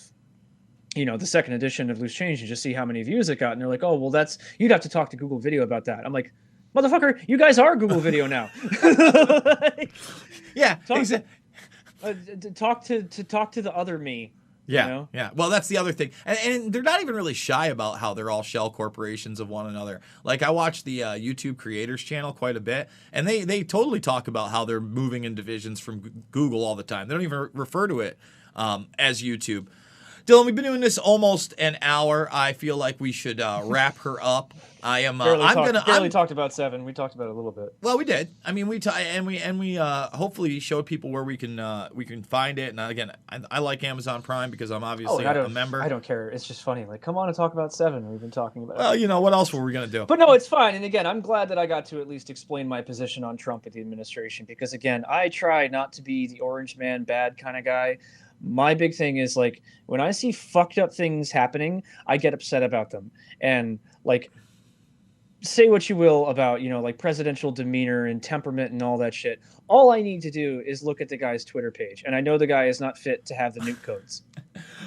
the second edition of Loose Change and just see how many views it got. And they're like, oh, well, you'd have to talk to Google Video about that. I'm like, motherfucker, you guys are Google Video now. Yeah, talk to the other me. Yeah, yeah. Well, that's the other thing, and they're not even really shy about how they're all shell corporations of one another. Like, I watch the YouTube Creators channel quite a bit, and they totally talk about how they're moving in divisions from Google all the time. They don't even refer to it as YouTube. Dylan, we've been doing this almost an hour. I feel like we should wrap her up. I am. Barely talked about 7. We talked about it a little bit. Well, we did. I mean, we hopefully showed people where we can find it. And again, I like Amazon Prime because I'm obviously a member. I don't care. It's just funny. Like, come on and talk about 7. We've been talking about. Well, what else were we gonna do? But no, it's fine. And again, I'm glad that I got to at least explain my position on Trump at the administration, because again, I try not to be the orange man bad kind of guy. My big thing is, like, when I see fucked up things happening, I get upset about them. And like, say what you will about, like presidential demeanor and temperament and all that shit. All I need to do is look at the guy's Twitter page, and I know the guy is not fit to have the nuke codes.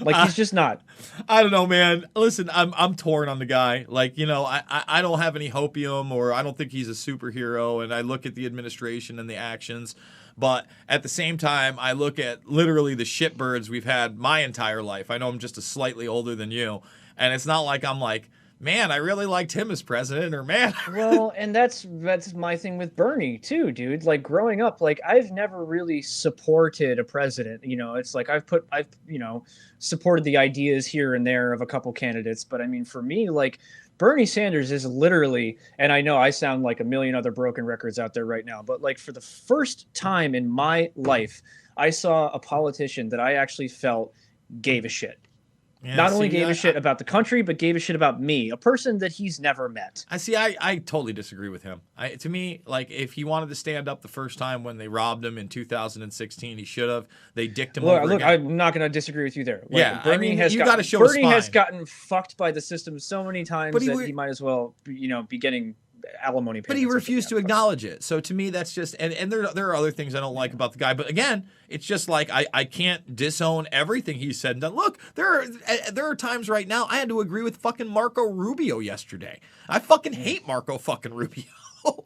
Like, I, he's just not. I don't know, man. Listen, I'm torn on the guy. Like, I don't have any hopium, or I don't think he's a superhero. And I look at the administration and the actions, but at the same time, I look at literally the shitbirds we've had my entire life. I know I'm just a slightly older than you, and it's not like I'm like, man, I really liked him as president, or man. Well, and that's my thing with Bernie too, dude. Like growing up, like I've never really supported a president. It's like I've supported the ideas here and there of a couple candidates, but I mean, for me, like Bernie Sanders is literally, and I know I sound like a million other broken records out there right now, but like for the first time in my life, I saw a politician that I actually felt gave a shit. Yeah, Not only gave a shit about the country, but gave a shit about me, a person that he's never met. I totally disagree with him. To me, like, if he wanted to stand up the first time when they robbed him in 2016, he should have. They dicked him over Look, again. I'm not going to disagree with you there. Like, Yeah, Bernie you got to show a Bernie spine. has gotten fucked by the system so many times But he might as well, be getting alimony payments. But he refused to acknowledge it. So to me, that's just and there are other things I don't like about the guy. But again, it's just like I can't disown everything he said and done. Look, there are times right now I had to agree with fucking Marco Rubio yesterday. I fucking hate Marco fucking Rubio.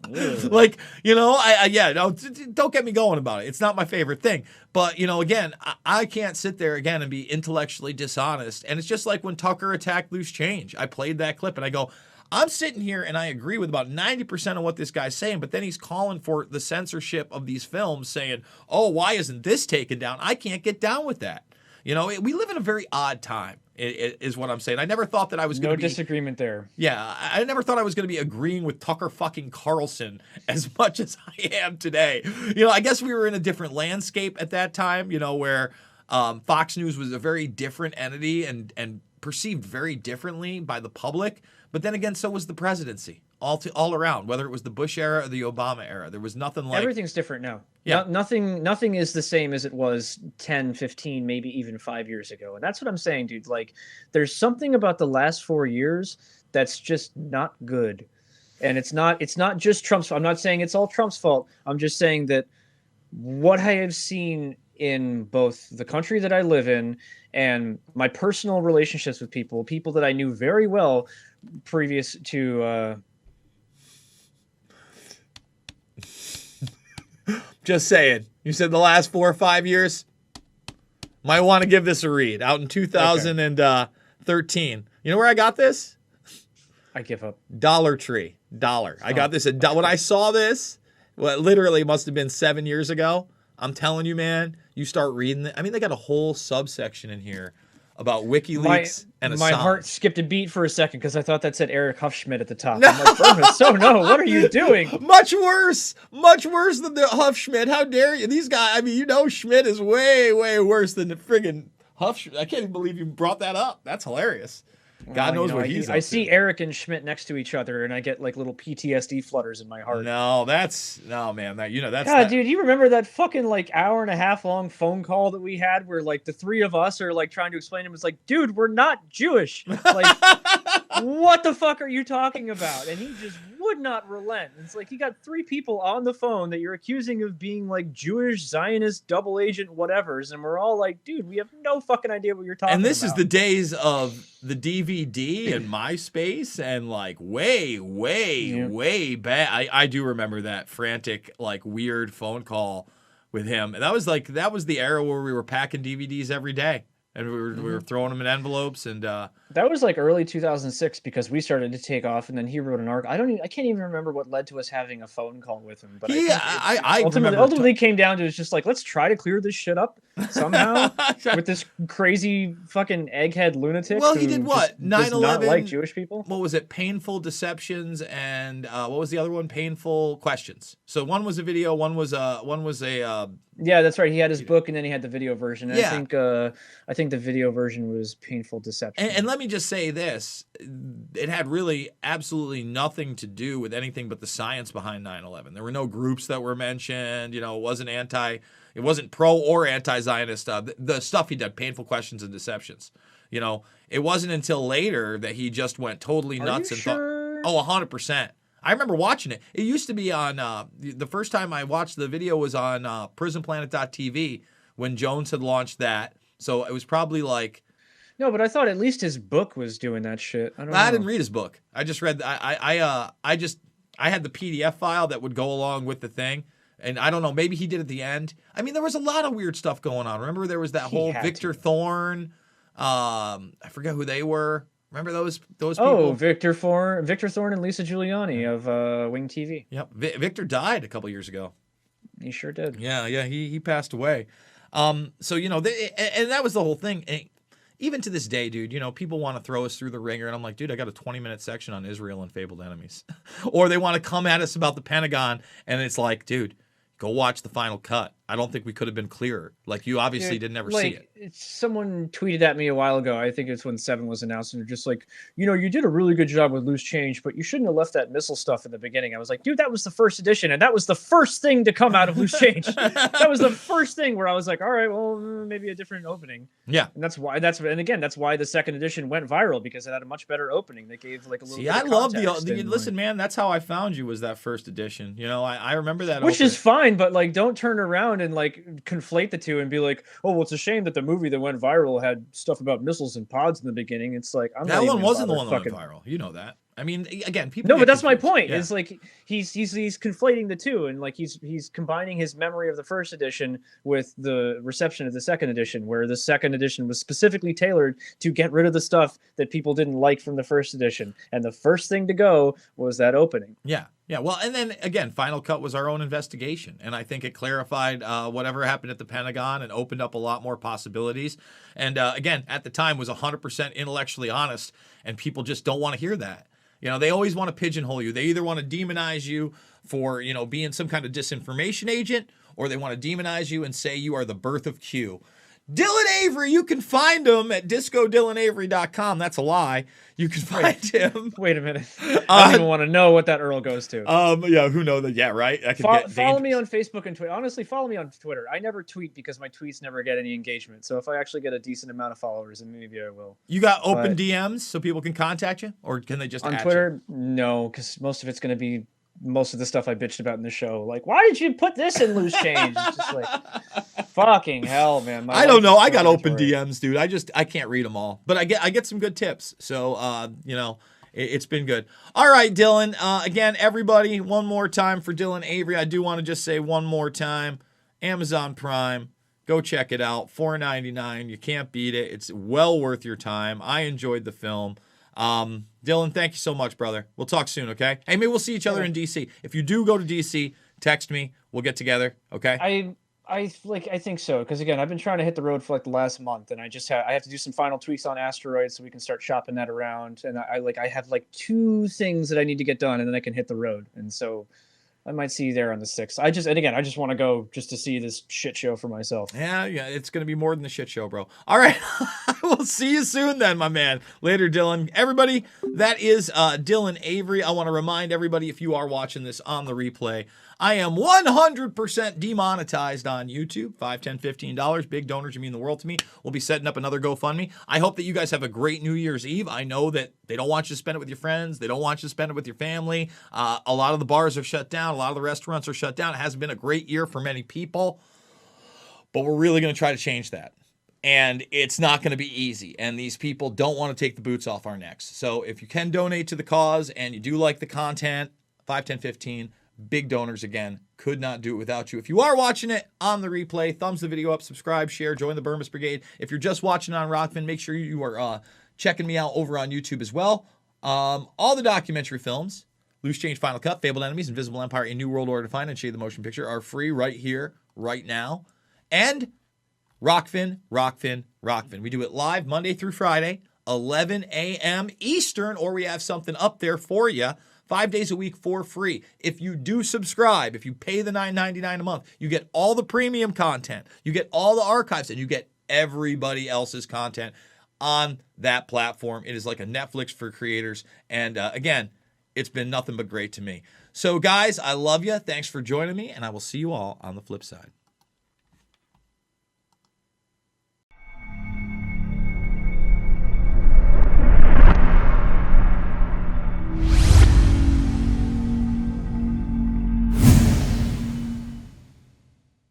Like, don't get me going about it. It's not my favorite thing. But, again, I can't sit there again and be intellectually dishonest. And it's just like when Tucker attacked Loose Change. I played that clip and I go, I'm sitting here and I agree with about 90% of what this guy's saying, but then he's calling for the censorship of these films saying, oh, why isn't this taken down? I can't get down with that. We live in a very odd time, is what I'm saying. I never thought that I was going to be... No disagreement there. Yeah, I never thought I was going to be agreeing with Tucker fucking Carlson as much as I am today. I guess we were in a different landscape at that time, where Fox News was a very different entity and perceived very differently by the public. But then again, so was the presidency all around, whether it was the Bush era or the Obama era. There was nothing like... Everything's different now. Yeah. Nothing is the same as it was 10, 15, maybe even 5 years ago. And that's what I'm saying, dude. Like, there's something about the last 4 years that's just not good. And it's not just Trump's fault. I'm not saying it's all Trump's fault. I'm just saying that what I have seen in both the country that I live in and my personal relationships with people that I knew very well previous to Just saying. You said the last 4 or 5 years? Might want to give this a read. Out in 2013. You know where I got this? I give up. Dollar Tree. I got this when I saw this, well, it literally must have been 7 years ago. I'm telling you, man, you start reading it. I mean, they got a whole subsection in here about WikiLeaks and Assange. My heart skipped a beat for a second because I thought that said Eric Huffschmidt at the top. I'm like, no, what are you doing? Much worse than the Huffschmidt. How dare you? These guys, I mean, Schmidt is way, way worse than the friggin' Huffschmidt. I can't even believe you brought that up. That's hilarious. God knows what he's up to. I see Eric and Schmidt next to each other, and I get like little PTSD flutters in my heart. No, man. That's God, dude, you remember that fucking like hour and a half long phone call that we had where like the three of us are like trying to explain to him, it's like, dude, we're not Jewish. Like, what the fuck are you talking about? And he just would not relent. It's like you got three people on the phone that you're accusing of being like Jewish, Zionist, double agent, whatevers, and we're all like, dude, we have no fucking idea what you're talking about. And this is the days of the DVD and MySpace and like way back. I do remember that frantic, like weird phone call with him. And that was the era where we were packing DVDs every day. And we were throwing them in envelopes, and that was like early 2006 because we started to take off, and then he wrote an article. I can't even remember what led to us having a phone call with him. But I ultimately came down to it's just like, let's try to clear this shit up somehow with this crazy fucking egghead lunatic. Well, he did what? 9/11. Does not like Jewish people. What was it? Painful Deceptions, and what was the other one? Painful Questions. So one was a video, one was a. Yeah, that's right. He had his book, and then he had the video version. And yeah. I think the video version was Painful Deception. And let me just say this. It had really absolutely nothing to do with anything but the science behind 9/11. There were no groups that were mentioned. It wasn't pro or anti-Zionist. The stuff he did, Painful Questions and Deceptions. It wasn't until later that he just went totally nuts. Are you sure? Oh, 100%. I remember watching it. It used to be on, the first time I watched the video was on prisonplanet.tv when Jones had launched that. So it was probably like, No, but I thought at least his book was doing that shit. I don't I know. didn't read his book. I just read, I had the PDF file that would go along with the thing. And I don't know, maybe he did at the end. I mean, there was a lot of weird stuff going on. Remember there was that He whole had Victor to. Thorne, I forget who they were. Remember those people? Oh, Victor Thorne and Lisa Giuliani of Wing TV. Yep. Victor died a couple years ago. He sure did. Yeah, he passed away. So and that was the whole thing. And even to this day, dude, people want to throw us through the ringer, and I'm like, dude, I got a 20-minute section on Israel and fabled enemies, or they want to come at us about the Pentagon, and it's like, dude, go watch the final cut. I don't think we could have been clearer. Like, you obviously didn't ever see it. Someone tweeted at me a while ago. I think it's when 7 was announced, and they're just like, you did a really good job with Loose Change, but you shouldn't have left that missile stuff in the beginning. I was like, dude, that was the first edition, and that was the first thing to come out of Loose Change. That was the first thing where I was like, all right, well, maybe a different opening. Yeah. And that's why that's why the second edition went viral, because it had a much better opening. They gave like a little. See, bit I of love listen, man, that's how I found you, was that first edition. I remember that. Which is fine, but like, don't turn around and like conflate the two and be like, oh, well, it's a shame that the movie that went viral had stuff about missiles and pods in the beginning. It's like, that one wasn't the one that went viral. You know that. I mean, again, people. No, but that's my point. Yeah. It's like he's conflating the two, and like he's combining his memory of the first edition with the reception of the second edition, where the second edition was specifically tailored to get rid of the stuff that people didn't like from the first edition, and the first thing to go was that opening. Yeah. Yeah, well, and then again, Final Cut was our own investigation, and I think it clarified whatever happened at the Pentagon and opened up a lot more possibilities. And again, at the time, was 100% intellectually honest, and people just don't want to hear that. They always want to pigeonhole you. They either want to demonize you for being some kind of disinformation agent, or they want to demonize you and say you are the birth of Q. Dylan Avery, you can find him at discodylanavery.com. That's a lie. You can find him. Wait a minute. I don't even want to know what that Earl goes to. Yeah, who knows that? Yeah, right. I can follow me on Facebook and Twitter. Honestly, follow me on Twitter. I never tweet because my tweets never get any engagement. So if I actually get a decent amount of followers, then maybe I will. You got open DMs so people can contact you, or can they just on add Twitter? You? No, because most of it's going to be most of the stuff I bitched about in the show. Like, why did you put this in Loose Change? It's just like, fucking hell, man. I don't know. I got open DMs, dude. I can't read them all, but I get some good tips. So, it's been good. All right, Dylan. Again, everybody, one more time for Dylan Avery. I do want to just say one more time, Amazon Prime. Go check it out. $4.99. You can't beat it. It's well worth your time. I enjoyed the film. Dylan, thank you so much, brother. We'll talk soon, okay? Hey, maybe we'll see each other in DC. If you do go to DC, text me. We'll get together, okay? I think so, because again, I've been trying to hit the road for like the last month, and I have to do some final tweaks on Asteroids so we can start shopping that around. And I have like 2 things that I need to get done, and then I can hit the road. And so I might see you there on the 6th. I just want to go just to see this shit show for myself. Yeah, it's going to be more than the shit show, bro. All right. We'll see you soon then, my man. Later, Dylan. Everybody, that is Dylan Avery. I want to remind everybody, if you are watching this on the replay, I am 100% demonetized on YouTube. $5, $10, $15. Big donors, you mean the world to me. We'll be setting up another GoFundMe. I hope that you guys have a great New Year's Eve. I know that they don't want you to spend it with your friends. They don't want you to spend it with your family. A lot of the bars are shut down. A lot of the restaurants are shut down. It hasn't been a great year for many people. But we're really going to try to change that. And it's not going to be easy. And these people don't want to take the boots off our necks. So if you can donate to the cause and you do like the content, $5, $10, $15, big donors again. Could not do it without you. If you are watching it on the replay, thumbs the video up, subscribe, share, join the Burmese Brigade. If you're just watching on Rockfin, make sure you are checking me out over on YouTube as well. All the documentary films, Loose Change, Final Cut, Fabled Enemies, Invisible Empire, A New World Order Defined, and Shade the Motion Picture are free right here, right now. And Rockfin. We do it live Monday through Friday, 11 a.m. Eastern, or we have something up there for you 5 days a week for free. If you do subscribe, if you pay the $9.99 a month, you get all the premium content, you get all the archives, and you get everybody else's content on that platform. It is like a Netflix for creators. And again, it's been nothing but great to me. So guys, I love you. Thanks for joining me, and I will see you all on the flip side.